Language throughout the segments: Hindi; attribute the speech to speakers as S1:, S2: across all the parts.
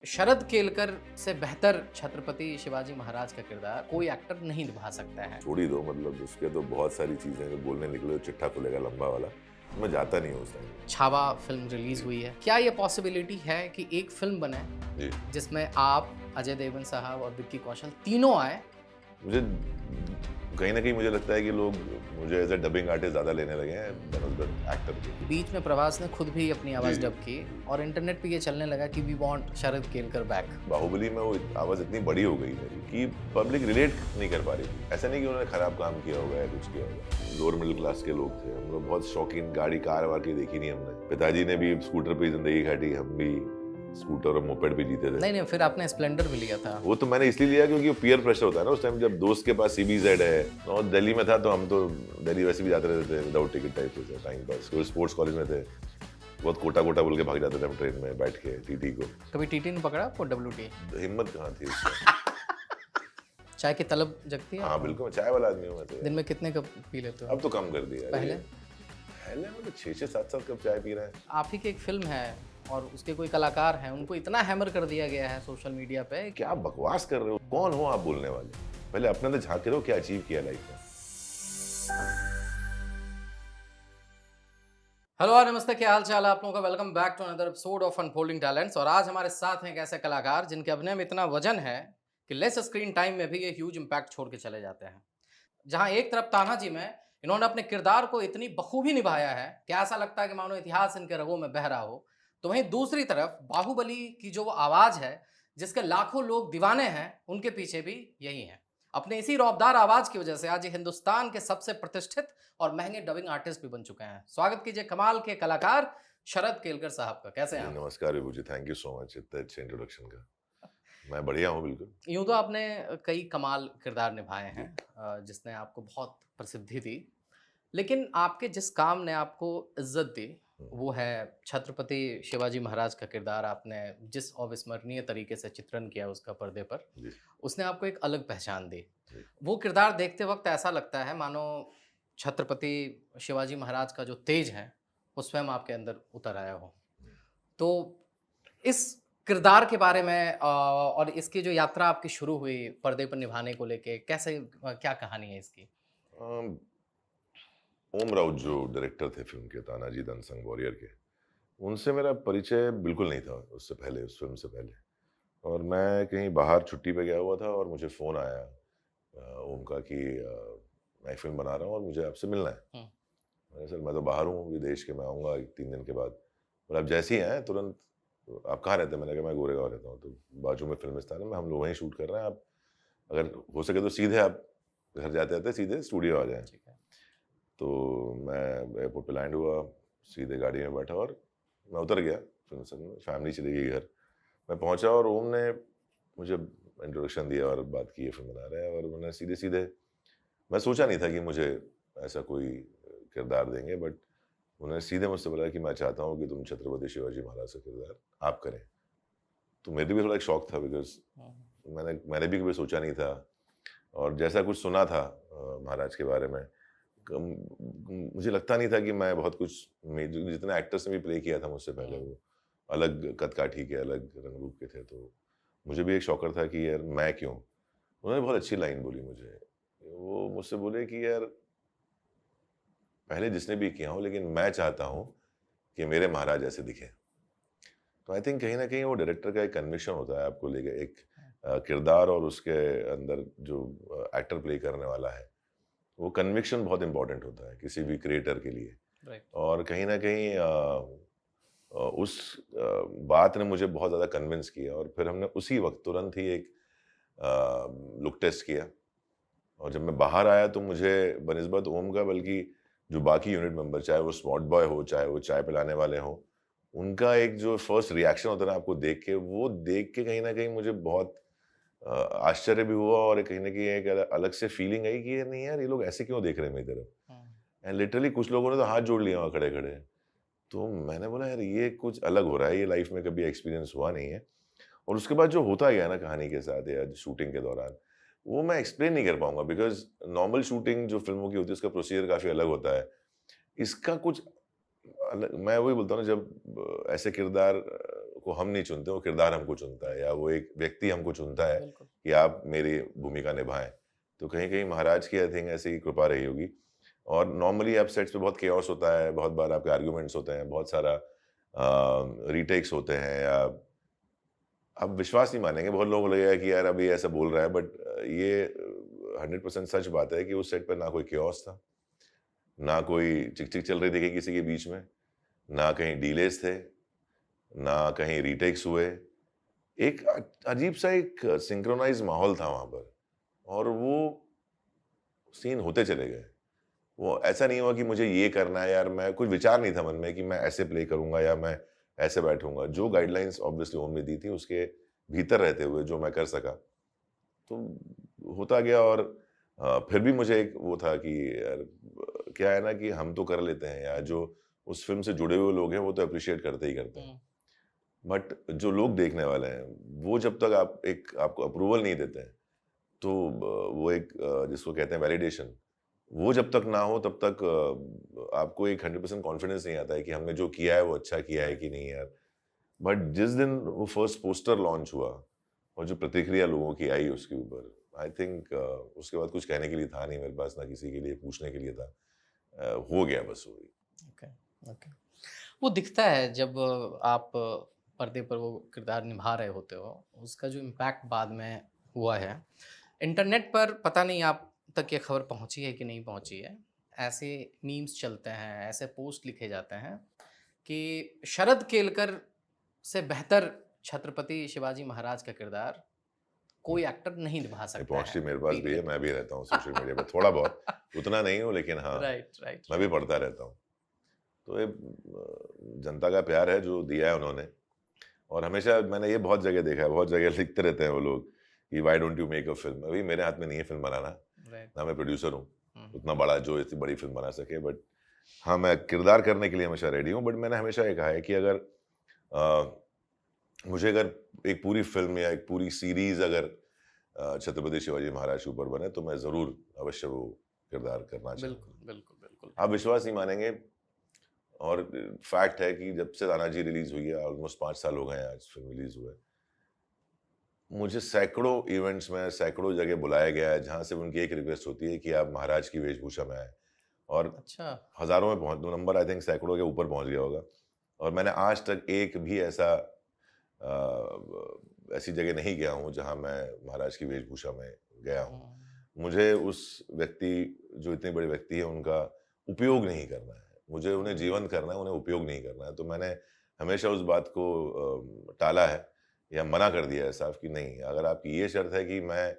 S1: शरद केलकर से बेहतर छत्रपति शिवाजी महाराज का किरदार कोई एक्टर नहीं निभा सकता है।
S2: छोड़ ही दो, मतलब उसके तो बहुत सारी चीजें जो बोलने निकले, चिट्ठा खुलेगा लंबा वाला, मैं जाता नहीं हूँ उस टाइम।
S1: छावा फिल्म रिलीज हुई है, क्या ये पॉसिबिलिटी है कि एक फिल्म बने
S2: जी,
S1: जिसमें आप, अजय देवगन साहब और विक्की कौशल तीनों आए?
S2: मुझे कहीं ना कहीं मुझे लगता है कि लोग मुझे एज ए डबिंग आर्टिस्ट ज्यादा लेने लगे हैं एक्टर के।
S1: बीच में प्रभास ने खुद भी अपनी आवाज
S2: जी।
S1: डब की और इंटरनेट पे ये चलने लगा कि we want Sharad Kelkar back.
S2: Baahubali में वो आवाज इतनी बड़ी हो गई मेरी कि पब्लिक रिलेट नहीं कर पा रही थी। ऐसा नहीं कि उन्होंने खराब काम किया होगा या कुछ किया होगा। लोअर मिडिल क्लास के लोग थे हम लोग, बहुत शौकीन, गाड़ी कार वार की देखी नहीं हमने। पिताजी ने भी स्कूटर पे जिंदगी काटी, हम भी स्कूटर और मोपेड भी जीते थे।
S1: नहीं, फिर आपने स्प्लेंडर भी लिया था।
S2: वो तो मैंने इसलिए लिया क्योंकि पीयर प्रेशर होता है ना उस टाइम, जब दोस्त के पास CBZ है और दिल्ली में था तो हम तो दिल्ली वैसे भी जाते रहते थे विदाउट टिकट टाइप से, टाइम पास। स्पोर्ट्स कॉलेज में थे, बहुत कोटा कोटा बोल के भाग जाते थे हम ट्रेन में बैठ के TT को।
S1: कभी टीटी ने पकड़ा आपको? WT
S2: हिम्मत कहाँ थी उसमें।
S1: चाय की तलब जगती है?
S2: हाँ बिल्कुल, मैं चाय वाला आदमी हूँ मैं तो।
S1: दिन में कितने कप पी लेते हो?
S2: अब तो कम कर दिया है।
S1: पहले
S2: में तो 6-7 कप चाय पी रहे हैं।
S1: आप ही की एक फिल्म है और उसके कोई कलाकार हैं, उनको इतना हैमर कर दिया गया है सोशल मीडिया पे।
S2: क्या बकवास कर रहे हो, कौन हो आप बोलने वाले? पहले अपने अंदर झांक के रहो, क्या अचीव किया लाइफ में।
S1: हेलो और नमस्ते, क्या हाल चाल है आप लोगों का? Welcome back to another episode of unfolding talents. और आज हमारे साथ हैं एक ऐसे कलाकार जिनके अभिनय में इतना वजन है कि लेस स्क्रीन टाइम में भी ये ह्यूज इम्पैक्ट छोड़ के चले जाते हैं। जहां एक तरफ तानाजी में इन्होंने अपने किरदार को इतनी बखूबी निभाया है कि ऐसा लगता है कि मानो इतिहास इनके रगों में बह रहा हो, तो वहीं दूसरी तरफ बाहुबली की जो वो आवाज है जिसके लाखों लोग दीवाने हैं, उनके पीछे भी यही है। अपने इसी रौबदार आवाज की वजह से आज ये हिंदुस्तान के सबसे प्रतिष्ठित और महंगे डबिंग आर्टिस्ट भी बन चुके हैं। स्वागत कीजिए कमाल के कलाकार शरद केलकर साहब का। कैसे हैं
S2: जी
S1: आप?
S2: नमस्कार विभू जी, थैंक यू सो मच इतने अच्छे इंट्रोडक्शन का। मैं बढ़िया हूँ बिल्कुल।
S1: यूं तो आपने कई कमाल किरदार निभाए
S2: जी।
S1: हैं, जिसने आपको बहुत प्रसिद्धि दी, लेकिन आपके जिस काम ने आपको इज्जत दी
S2: हम्म,
S1: वो है छत्रपति शिवाजी महाराज का किरदार। आपने जिस अविस्मरणीय तरीके से चित्रण किया उसका पर्दे पर,
S2: जी
S1: उसने आपको एक अलग पहचान दी।
S2: जी।
S1: वो किरदार देखते वक्त ऐसा लगता है मानो छत्रपति शिवाजी महाराज का जो तेज है वो स्वयं आपके अंदर उतर आया हो। तो इस किरदार के बारे में और इसकी जो यात्रा आपकी शुरू हुई पर्दे पर निभाने को लेके, कैसे, क्या कहानी है इसकी?
S2: अम, ओम राउत जो डायरेक्टर थे फिल्म के, तानाजी द अनसंग वॉरियर के, उनसे मेरा परिचय बिल्कुल नहीं था उससे पहले, उस फिल्म से पहले। और मैं कहीं बाहर छुट्टी पे गया हुआ था और मुझे फ़ोन आया ओम का कि मैं एक फ़िल्म बना रहा हूँ और मुझे आपसे मिलना है।
S1: हम्म।
S2: मैंने सर मैं तो बाहर हूँ विदेश के, मैं आऊँगा 3 दिन के बाद। और आप जैसे ही आए तुरंत, आप कहाँ रहते हैं? मैंने कहा मैं गोरेगाँव रहता हूँ। तो बाजू में फ़िल्मिस्तान है, मैं हम लोग वहीं शूट कर रहे हैं, आप अगर हो सके तो सीधे आप घर जाते-जाते सीधे स्टूडियो आ जाएँ।
S1: ठीक है।
S2: तो मैं एयरपोर्ट पे लैंड हुआ, सीधे गाड़ी में बैठा और मैं उतर गया फ़िल्म में, फैमिली चली गई घर। मैं पहुँचा और ओम ने मुझे इंट्रोडक्शन दिया और बात की, ये फ़िल्म बना रहे हैं। और उन्होंने सीधे-सीधे, मैं सोचा नहीं था कि मुझे ऐसा कोई किरदार देंगे, बट उन्होंने सीधे मुझसे बोला कि मैं चाहता हूँ कि तुम छत्रपति शिवाजी महाराज का किरदार आप करें। तो मेरे भी थोड़ा एक शौक था, बिकॉज़ मैंने भी कभी सोचा नहीं था। और जैसा कुछ सुना था महाराज के बारे में, मुझे लगता नहीं था कि मैं बहुत कुछ में जितने एक्टर्स ने भी प्ले किया था मुझसे पहले, वो अलग कद-काठी के, अलग रंग-रूप के थे। तो मुझे भी एक शौकर था कि यार मैं क्यों? उन्होंने बहुत अच्छी लाइन बोली मुझे। वो मुझसे बोले कि यार पहले जिसने भी किया हो, लेकिन मैं चाहता हूँ कि मेरे महाराज ऐसे दिखें। तो आई थिंक कहीं न कहीं वो डायरेक्टर का एक कन्विक्शन होता है आपको लेके, एक किरदार और उसके अंदर जो एक्टर प्ले करने वाला है, वो कन्विक्शन बहुत इम्पोर्टेंट होता है किसी भी क्रिएटर के लिए।
S1: राइट।
S2: और कहीं न कहीं उस बात ने मुझे बहुत ज़्यादा कन्विंस किया। और फिर हमने उसी वक़्त तुरंत ही एक लुक टेस्ट किया। और जब मैं बाहर आया तो मुझे बनिस्बत ओम का, बल्कि जो बाकी यूनिट मेंबर, चाहे वो स्पॉट बॉय हो, चाहे वो चाय पिलाने वाले हों, उनका एक जो फर्स्ट रिएक्शन होता है ना आपको देख के, वो देख के कहीं न कहीं मुझे बहुत आश्चर्य भी हुआ और कहीं न कहीं एक अलग से फीलिंग आई कि ये नहीं यार, ये लोग ऐसे क्यों देख रहे हैं मेरी तरफ? एंड लिटरली कुछ लोगों ने तो हाथ जोड़ लिया वहाँ खड़े-खड़े। तो मैंने बोला यार ये कुछ अलग हो रहा है, ये लाइफ में कभी एक्सपीरियंस हुआ नहीं है। और उसके बाद जो होता गया ना कहानी के साथ या शूटिंग के दौरान, वो मैं एक्सप्लेन नहीं कर पाऊँगा, बिकॉज़ नॉर्मल शूटिंग जो फ़िल्मों की होती है उसका प्रोसीजर काफ़ी अलग होता है। इसका कुछ अलग, मैं वही बोलता हूँ ना, जब ऐसे किरदार को हम नहीं चुनते, वो किरदार हमको चुनता है, या वो एक व्यक्ति हमको चुनता है
S1: बिल्कुल।
S2: कि आप मेरी भूमिका निभाएं। तो कहीं कहीं महाराज की आई थिंक ऐसी ही कृपा रही होगी। और नॉर्मली आप सेट्स पे बहुत केओस होता है, बहुत बार आपके आर्ग्यूमेंट्स होते हैं, बहुत सारा रीटेक्स होते हैं, या आप विश्वास नहीं मानेंगे, बहुत लोगों को लगेगा कि यार अभी ऐसा बोल रहा है, बट ये 100% सच बात है कि उस सेट पर ना कोई केओस था, ना कोई चिक-चिक चल रही थी किसी के बीच में, ना कहीं डिलेस थे, ना कहीं रीटेक्स हुए। एक अजीब-सा एक सिंक्रोनाइज़ माहौल था वहाँ पर, और वो सीन होते चले गए। वो ऐसा नहीं हुआ कि मुझे ये करना है यार, मैं कुछ विचार नहीं था मन में कि मैं ऐसे प्ले करूँगा या मैं ऐसे बैठूँगा। जो गाइडलाइंस ऑब्वियसली ओम ने दी थी, उसके भीतर रहते हुए जो मैं कर सका, तो होता गया। और फिर भी मुझे एक वो था कि यार क्या है ना कि हम तो कर लेते हैं, या जो उस फ़िल्म से जुड़े हुए लोग हैं, वो तो एप्रिशिएट करते ही करते हैं।
S1: हुँ,
S2: बट जो लोग देखने वाले हैं, वो जब तक आपको अप्रूवल नहीं देते हैं, तो वो एक जिसको कहते हैं वैलिडेशन, वो जब तक ना हो तब तक आपको एक 100% कॉन्फिडेंस नहीं आता है कि हमने जो किया है वो अच्छा किया है
S1: राइट।
S2: कि नहीं यार। बट जिस दिन वो फर्स्ट पोस्टर लॉन्च हुआ और जो प्रतिक्रिया लोगों की आई उसके ऊपर, आई थिंक उसके बाद कुछ कहने के लिए था नहीं मेरे पास, ना किसी के लिए पूछने के लिए था। हो गया बस वही।
S1: Okay, okay. वो दिखता है जब आप पर्दे पर वो किरदार निभा रहे होते हो, उसका जो इम्पैक्ट बाद में हुआ है। इंटरनेट पर पता नहीं आप तक ये खबर पहुँची है कि नहीं पहुँची है। ऐसे मीम्स चलते हैं, ऐसे पोस्ट लिखे जाते हैं कि शरद केलकर से बेहतर छत्रपति शिवाजी महाराज का किरदार कोई एक्टर नहीं निभा
S2: ये
S1: सकता है
S2: पहुँचती मेरे पास
S1: पीक
S2: भी है,
S1: लेवल
S2: मैं भी रहता हूँ सोशल मीडिया पे थोड़ा बहुत,
S1: पे।
S2: उतना नहीं हूँ लेकिन हाँ,
S1: राइट, राइट,
S2: मैं भी
S1: राइट।
S2: पढ़ता रहता हूँ। तो ये जनता का प्यार है जो दिया है उन्होंने। और हमेशा मैंने ये बहुत जगह देखा है, बहुत जगह लिखते रहते हैं वो लोग कि why don't you make a film? अभी मेरे हाथ में नहीं है फ़िल्म बनाना,
S1: राइट।
S2: ना मैं प्रोड्यूसर हूँ,
S1: हुँ,
S2: उतना बड़ा जो इतनी बड़ी फ़िल्म बना सके। बट हाँ, मैं किरदार करने के लिए हमेशा रेडी हूँ। बट मैंने हमेशा ये कहा है कि अगर मुझे अगर एक पूरी फ़िल्म या एक पूरी सीरीज़ अगर छत्रपति शिवाजी महाराज के ऊपर बने, तो मैं ज़रूर अवश्य वो किरदार करना
S1: बिल्कुल,
S2: चाहूँगा।
S1: बिल्कुल, बिल्कुल।
S2: आप विश्वास नहीं मानेंगे, और फैक्ट है कि जब से तानाजी रिलीज़ हुई है, ऑलमोस्ट 5 साल हो गए हैं आज फ़िल्म रिलीज़ हुए। मुझे सैकड़ों इवेंट्स में, सैकड़ों जगह बुलाया गया है, जहाँ से उनकी एक रिक्वेस्ट होती है कि आप महाराज की वेशभूषा में आएँ। और
S1: अच्छा।
S2: हज़ारों में पहुँच, दो नंबर आई थिंक सैकड़ों के ऊपर पहुँच गया होगा। और मैंने आज तक एक भी ऐसी जगह नहीं गया हूँ, जहाँ मैं महाराज की वेशभूषा में गया हूँ।
S1: हुँ,
S2: मुझे उस व्यक्ति, जो इतने बड़े व्यक्ति हैं, उनका उपयोग नहीं करना है। मुझे उन्हें
S1: हुँ,
S2: जीवंत करना है, उन्हें उपयोग नहीं करना है। तो मैंने हमेशा उस बात को टाला है, या मना कर दिया है साफ कि नहीं, अगर आपकी ये शर्त है कि मैं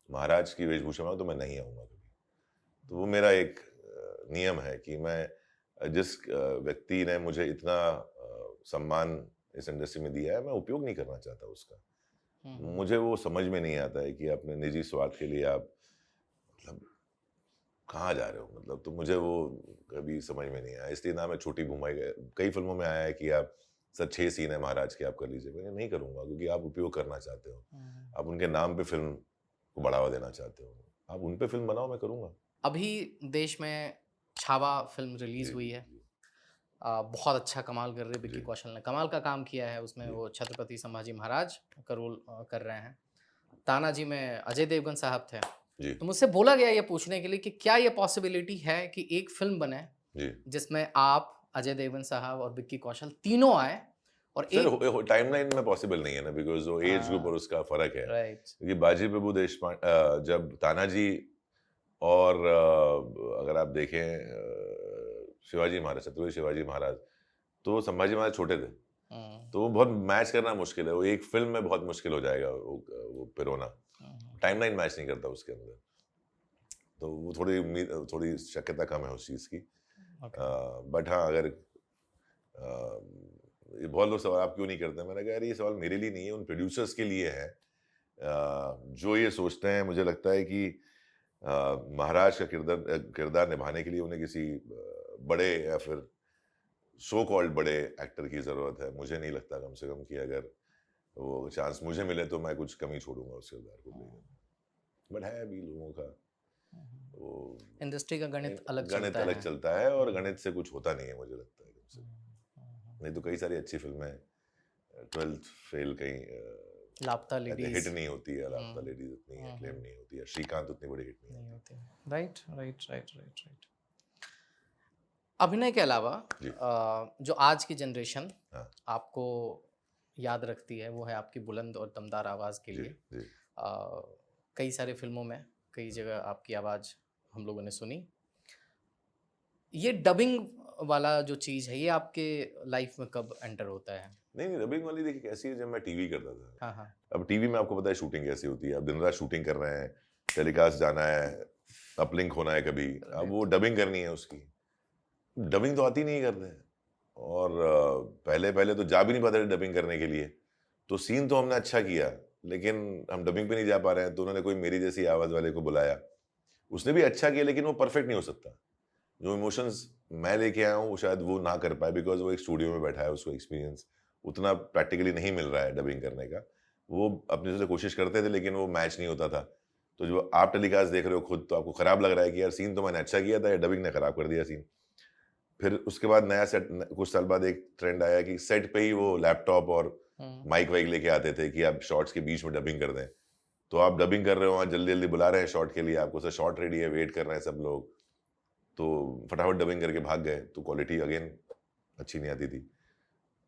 S2: महाराज की वेशभूषा में हूँ, तो मैं नहीं आऊँगा कभी। तो वो मेरा एक नियम है कि मैं जिस व्यक्ति ने मुझे इतना सम्मान इस इंडस्ट्री में दिया है, मैं उपयोग नहीं करना चाहता उसका।
S1: हुँ, हुँ।
S2: मुझे वो समझ में नहीं आता है कि अपने निजी स्वार्थ के लिए आप मतलब कहाँ जा रहे हो, मतलब तो मुझे वो कभी समझ में नहीं आया। इसलिए ना मैं छोटी भूमिका, कई फ़िल्मों में आया है कि आप सर 6 सीन है महाराज के, आप कर लीजिए। मैं नहीं करूँगा, क्योंकि आप उपयोग करना चाहते हो।
S1: हुँ।
S2: आप उनके नाम पे फ़िल्म को बढ़ावा देना चाहते हो। आप उन पे फ़िल्म बनाओ, मैं करूँगा।
S1: अभी देश में छावा फ़िल्म रिलीज़
S2: जी,
S1: हुई
S2: जी,
S1: है।
S2: जी।
S1: बहुत अच्छा कमाल कर रही है, विक्की
S2: जी,
S1: कौशल ने कमाल का काम किया है उसमें,
S2: जी,
S1: वो छत्रपति संभाजी महाराज का रोल कर रहे हैं। तानाजी में अजय देवगन साहब थे।
S2: जी,
S1: तो मुझसे बोला गया ये पूछने के लिए कि क्या ये पॉसिबिलिटी है कि एक फ़िल्म बने
S2: जी।
S1: जिसमें आप, अजय देवगन साहब और विक्की कौशल तीनों आएँ और
S2: सर
S1: एक
S2: हो टाइमलाइन में पॉसिबल नहीं है ना, बिकॉज़ वो एज ग्रुप और उसका फ़र्क है।
S1: राइट।
S2: क्योंकि बाजी प्रभु जब तानाजी और अगर आप देखें शिवाजी महाराज, छत्रपति शिवाजी महाराज, तो संभाजी महाराज छोटे थे।
S1: हुँ,
S2: तो वो बहुत मैच करना मुश्किल है, वो एक फ़िल्म में बहुत मुश्किल हो जाएगा वो पिरोना।
S1: हुँ, हुँ,
S2: टाइमलाइन मैच नहीं करता उसके अंदर। तो वो थोड़ी शक्यता कम है उस चीज़ की।
S1: ओके।
S2: बट हाँ, अगर ये बहुत लोग सवाल आप क्यों नहीं करते? मैंने कहा यार ये सवाल मेरे लिए नहीं है, उन प्रोड्यूसर्स के लिए है। जो ये सोचते हैं, मुझे लगता है कि महाराज का किरदार निभाने के लिए उन्हें किसी बड़े या फिर सो कॉल्ड बड़े एक्टर की ज़रूरत है। मुझे नहीं लगता कम से कम कि अगर वो चांस मुझे मिले तो मैं कुछ कमी छोड़ूँगा उस किरदार को प्ले
S1: हुँ,
S2: करने में। बट है अभी लोगों का
S1: हुँ, हुँ।
S2: वो
S1: इंडस्ट्री का
S2: नहीं,
S1: गणित अलग
S2: गणित
S1: चलता
S2: अलग
S1: है।
S2: चलता है, और
S1: हुँ,
S2: गणित से कुछ होता नहीं है मुझे लगता है कम से
S1: हुँ,
S2: कम।
S1: हुँ, हुँ,
S2: नहीं तो कई सारी अच्छी फ़िल्में 12th फेल कहीं
S1: लापता
S2: हिट
S1: लेडीज
S2: नहीं होती है, लापता
S1: हम्म,
S2: लेडीज उतनी
S1: हम्म,
S2: एक्लेम नहीं होती है, श्रीकांत उतनी बड़ी हिट नहीं
S1: नहीं
S2: होती।
S1: होते। Right right right right right. अभिनय के अलावा
S2: जी।
S1: जो आज की जनरेशन
S2: हाँ।
S1: आपको याद रखती है वो है आपकी बुलंद और दमदार आवाज़ के
S2: जी
S1: लिए।
S2: जी।
S1: कई सारे फिल्मों में कई जगह आपकी आवाज़ हम लोगों ने सुनी। ये डबिंग वाला जो चीज़ है ये आपके लाइफ में कब एंटर होता है?
S2: नहीं डबिंग वाली देखिए कैसी है, जब मैं टीवी करता था।
S1: हाँ हाँ।
S2: अब टीवी में आपको पता है शूटिंग कैसी होती है, अब दिन रात शूटिंग कर रहे हैं, टेलीकास्ट जाना है, अपलिंक होना है कभी, अब वो डबिंग करनी है उसकी, डबिंग तो आती नहीं करते हैं। और पहले पहले तो जा भी नहीं पाते थे डबिंग करने के लिए, तो सीन तो हमने अच्छा किया लेकिन हम डबिंग पे नहीं जा पा रहे हैं, तो उन्होंने कोई मेरी जैसी आवाज़ वाले को बुलाया, उसने भी अच्छा किया लेकिन वो परफेक्ट नहीं हो सकता। जो इमोशंस मैं लेके आया हूँ वो शायद वो ना कर पाए, बिकॉज वो एक स्टूडियो में बैठा है, उसको एक्सपीरियंस उतना प्रैक्टिकली नहीं मिल रहा है डबिंग करने का। वो अपने से कोशिश करते थे लेकिन वो मैच नहीं होता था। तो जो आप टेलीकास्ट देख रहे हो खुद, तो आपको खराब लग रहा है कि यार सीन तो मैंने अच्छा किया था, या डबिंग ने खराब कर दिया सीन। फिर उसके बाद नया सेट, कुछ साल बाद एक ट्रेंड आया कि सेट पे ही वो लैपटॉप और माइक वाइक लेके आते थे कि आप शॉर्ट्स के बीच में डबिंग कर दें। तो आप डबिंग कर रहे हो, जल्दी जल्दी बुला रहे हैं शॉट के लिए आपको, सर शॉट रेडी है, वेट कर रहे हैं सब लोग, तो फटाफट डबिंग करके भाग गए, तो क्वालिटी अगेन अच्छी नहीं आती थी।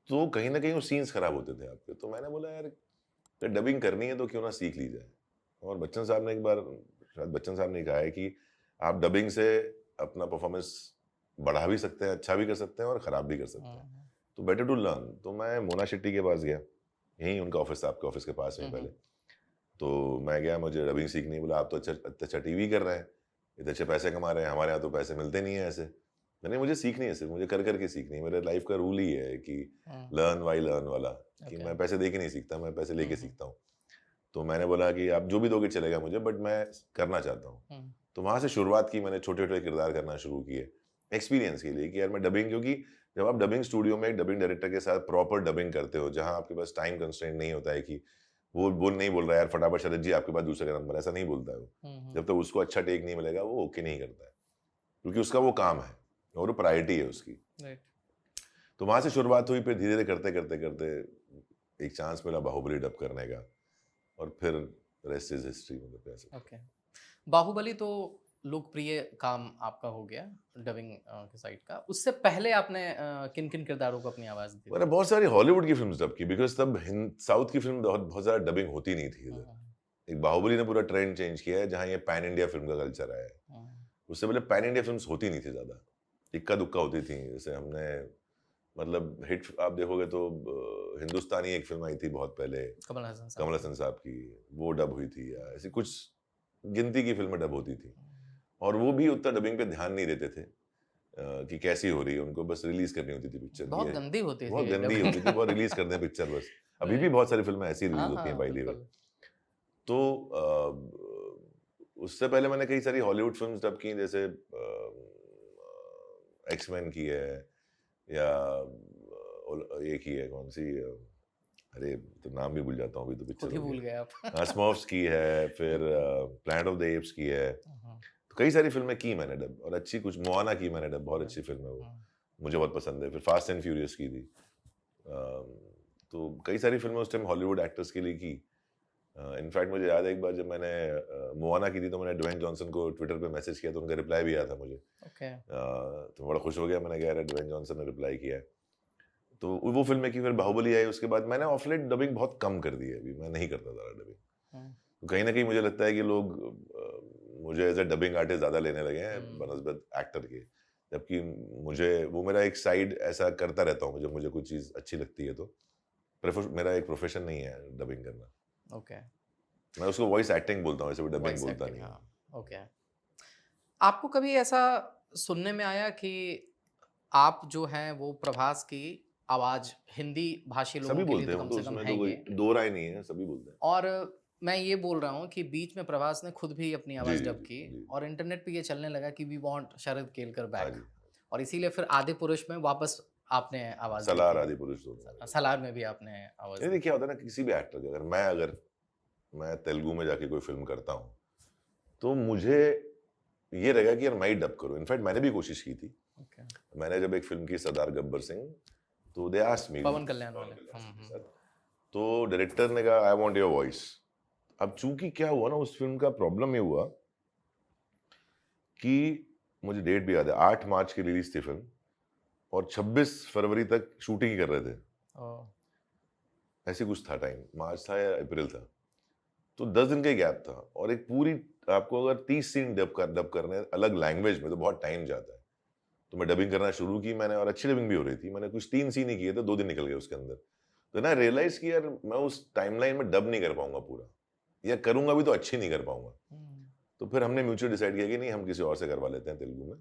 S2: तो कहीं ना कहीं वो सीन्स खराब होते थे आपके। तो मैंने बोला यार डबिंग करनी है तो क्यों ना सीख ली जाए। और बच्चन साहब ने एक बार, शायद बच्चन साहब ने कहा है कि आप डबिंग से अपना परफॉर्मेंस बढ़ा भी सकते हैं, अच्छा भी कर सकते हैं और ख़राब भी कर सकते हैं, तो बेटर टू लर्न। तो मैं मोना शेट्टी के पास गया, यहीं उनका ऑफिस था, आपके ऑफिस के पास में पहले। तो मैं गया, मुझे डबिंग सीखनी। बोला आप तो अच्छा टीवी कर रहे हैं, इतने अच्छे पैसे कमा रहे हैं, हमारे यहाँ तो पैसे मिलते नहीं है ऐसे। मैंने मुझे सीखनी है, सिर्फ मुझे कर करके सीखनी है। मेरे लाइफ का रूल ही है कि लर्न वाई लर्न वाला, कि मैं पैसे दे के नहीं सीखता, मैं पैसे लेके सीखता हूँ। तो मैंने बोला कि आप जो भी दोगे चलेगा मुझे, बट मैं करना चाहता हूँ। तो वहाँ से शुरुआत की मैंने, छोटे छोटे किरदार करना शुरू किए एक्सपीरियंस के लिए कि यार मैं डबिंग, क्योंकि जब आप डबिंग स्टूडियो में एक डबिंग डायरेक्टर के साथ प्रॉपर डबिंग करते हो, जहाँ आपके पास टाइम कंस्ट्रेंट नहीं होता है कि वो नहीं बोल रहा है यार फटाफट शरद जी आपके पास दूसरे का नंबर, ऐसा नहीं बोलता है वो। जब तक उसको अच्छा टेक नहीं मिलेगा वो ओके नहीं करता है, क्योंकि उसका वो काम है और वो प्रायोरिटी है उसकी। तो वहां से शुरुआत हुई, फिर धीरे धीरे करते करते करते एक चांस मिला बाहुबली डब करने का, और फिर रेस्ट इज हिस्ट्री। मतलब कैसे
S1: ओके। बाहुबली तो लोकप्रिय काम आपका हो गया डबिंग के साइड का। उससे पहले आपने किन किन किरदारों को अपनी आवाज़ दी?
S2: मैंने बहुत सारी हॉलीवुड की फिल्म्स डब की, बिकॉज तब साउथ की फिल्म बहुत ज़्यादा डबिंग होती नहीं थी इधर। एक बाहुबली ने पूरा ट्रेंड चेंज किया है, जहाँ ये पैन इंडिया फिल्म का कल्चर आया है। उससे पहले पैन इंडिया फिल्म्स होती नहीं थी ज़्यादा, इक्का दुक्का होती थी। जैसे हमने, मतलब हिट आप देखोगे तो हिंदुस्तानी एक फिल्म आई थी बहुत पहले,
S1: कमल हसन
S2: साहब की, वो डब हुई थी, या ऐसी कुछ गिनती की फिल्में डब होती थी। और वो भी उतना डबिंग पे ध्यान नहीं देते थे कि कैसी हो रही है, उनको बस रिलीज करनी होती थी पिक्चर।
S1: बहुत गंदी होती थी,
S2: बहुत गंदी होती थी, बहुत रिलीज कर दें पिक्चर बस। अभी भी बहुत सारी फिल्में ऐसी रिलीज होती हैं बाय द वे। तो उससे पहले मैंने कई सारी हॉलीवुड फिल्म्स डब की, जैसे एक्समैन की है, या ये की है कौन सी, अरे तो नाम भी भूल जाता हूँ अभी तो पिक्चर
S1: भूल गए आप।
S2: स्मॉफ्स की है, फिर प्लैनेट ऑफ द एप्स की है। तो कई सारी फिल्में की मैंने डब, और अच्छी, कुछ मोआना की मैंने डब, बहुत अच्छी फिल्म है वो, मुझे बहुत पसंद है। फिर फास्ट एंड फ्यूरियस की थी। तो कई सारी फिल्में उस टाइम हॉलीवुड एक्टर्स के लिए की। इनफैक्ट मुझे याद है एक बार जब मैंने मोआना की थी, तो मैंने ड्वेन जॉनसन को ट्विटर पे मैसेज किया, तो उनका रिप्लाई भी आया था मुझे। तो बड़ा खुश हो गया, मैंने कहा यार ड्वेन जॉनसन ने रिप्लाई किया है। तो वो फिल्म की। फिर बाहुबली आई, उसके बाद मैंने ऑफ लेट डबिंग बहुत कम कर दी है, अभी मैं नहीं करता ज़्यादा डबिंग। तो कहीं ना कहीं मुझे लगता है कि लोग मुझे एज ए डबिंग आर्टिस्ट ज़्यादा लेने लगे हैं बनस्बत एक्टर के, जबकि मुझे वो, मेरा एक साइड ऐसा करता रहता हूँ जब मुझे कोई चीज़ अच्छी लगती है। तो मेरा एक प्रोफेशन नहीं है डबिंग करना।
S1: ओके।
S2: मैं उसको वॉइस एक्टिंग बोलता हूँ, ऐसे भी डबिंग बोलता नहीं।
S1: ओके। आपको कभी ऐसा सुनने में आया कि आप जो हैं वो प्रभास की आवाज़ हिंदी भाषी लोगों के लिए तो कम से कम है, ये
S2: दो राय नहीं है, सभी बोलते हैं।
S1: और मैं ये बोल रहा हूँ कि बीच में प्रभास ने खुद भी अपनी आवाज़ डब की, और इंटरनेट पे ये चलने लगा कि we want Sharad Kelkar back, और इसीलिए फिर आदि पुरुष में वापस आपने आवाज़,
S2: सलार आदि पुरुष,
S1: सलार में भी आपने आवाज़ दी।
S2: क्या होता है ना, किसी भी एक्टर की, अगर मैं तेलुगु में जाके कोई फिल्म करता हूँ, तो मुझे ये रहेगा कि यार मैं ही डब करूँ। इनफैक्ट मैंने भी कोशिश की थी। मैंने जब एक फिल्म की सरदार गब्बर सिंह, तो दे आस्क्ड मी,
S1: पवन कल्याण
S2: पवन
S1: वाले।
S2: कल्याण सर के साथ, तो डायरेक्टर ने कहा आई वांट योर वॉइस। अब चूंकि क्या हुआ ना, उस फिल्म का प्रॉब्लम ये हुआ कि मुझे डेट भी याद है, 8 मार्च की रिलीज थी फिल्म और 26 फरवरी तक शूटिंग ही कर रहे थे।
S1: ओह!
S2: ऐसे कुछ था टाइम, मार्च था या अप्रैल था। तो 10 दिन का ही गैप था और एक पूरी, आपको अगर 30 सीन डब करने हैं अलग लैंग्वेज में तो बहुत टाइम जाता है। तो मैं डबिंग करना शुरू की मैंने, और अच्छी डबिंग भी हो रही थी। मैंने कुछ 3 सीन ही किए थे, 2 दिन निकल गए उसके अंदर। तो ना रियलाइज़ कि यार मैं उस टाइमलाइन में डब नहीं कर पाऊँगा पूरा, या करूँगा भी तो अच्छी नहीं कर पाऊँगा।
S1: हुँ।
S2: तो फिर हमने म्यूचुअल डिसाइड किया कि नहीं, हम किसी और से करवा लेते हैं तेलुगु में।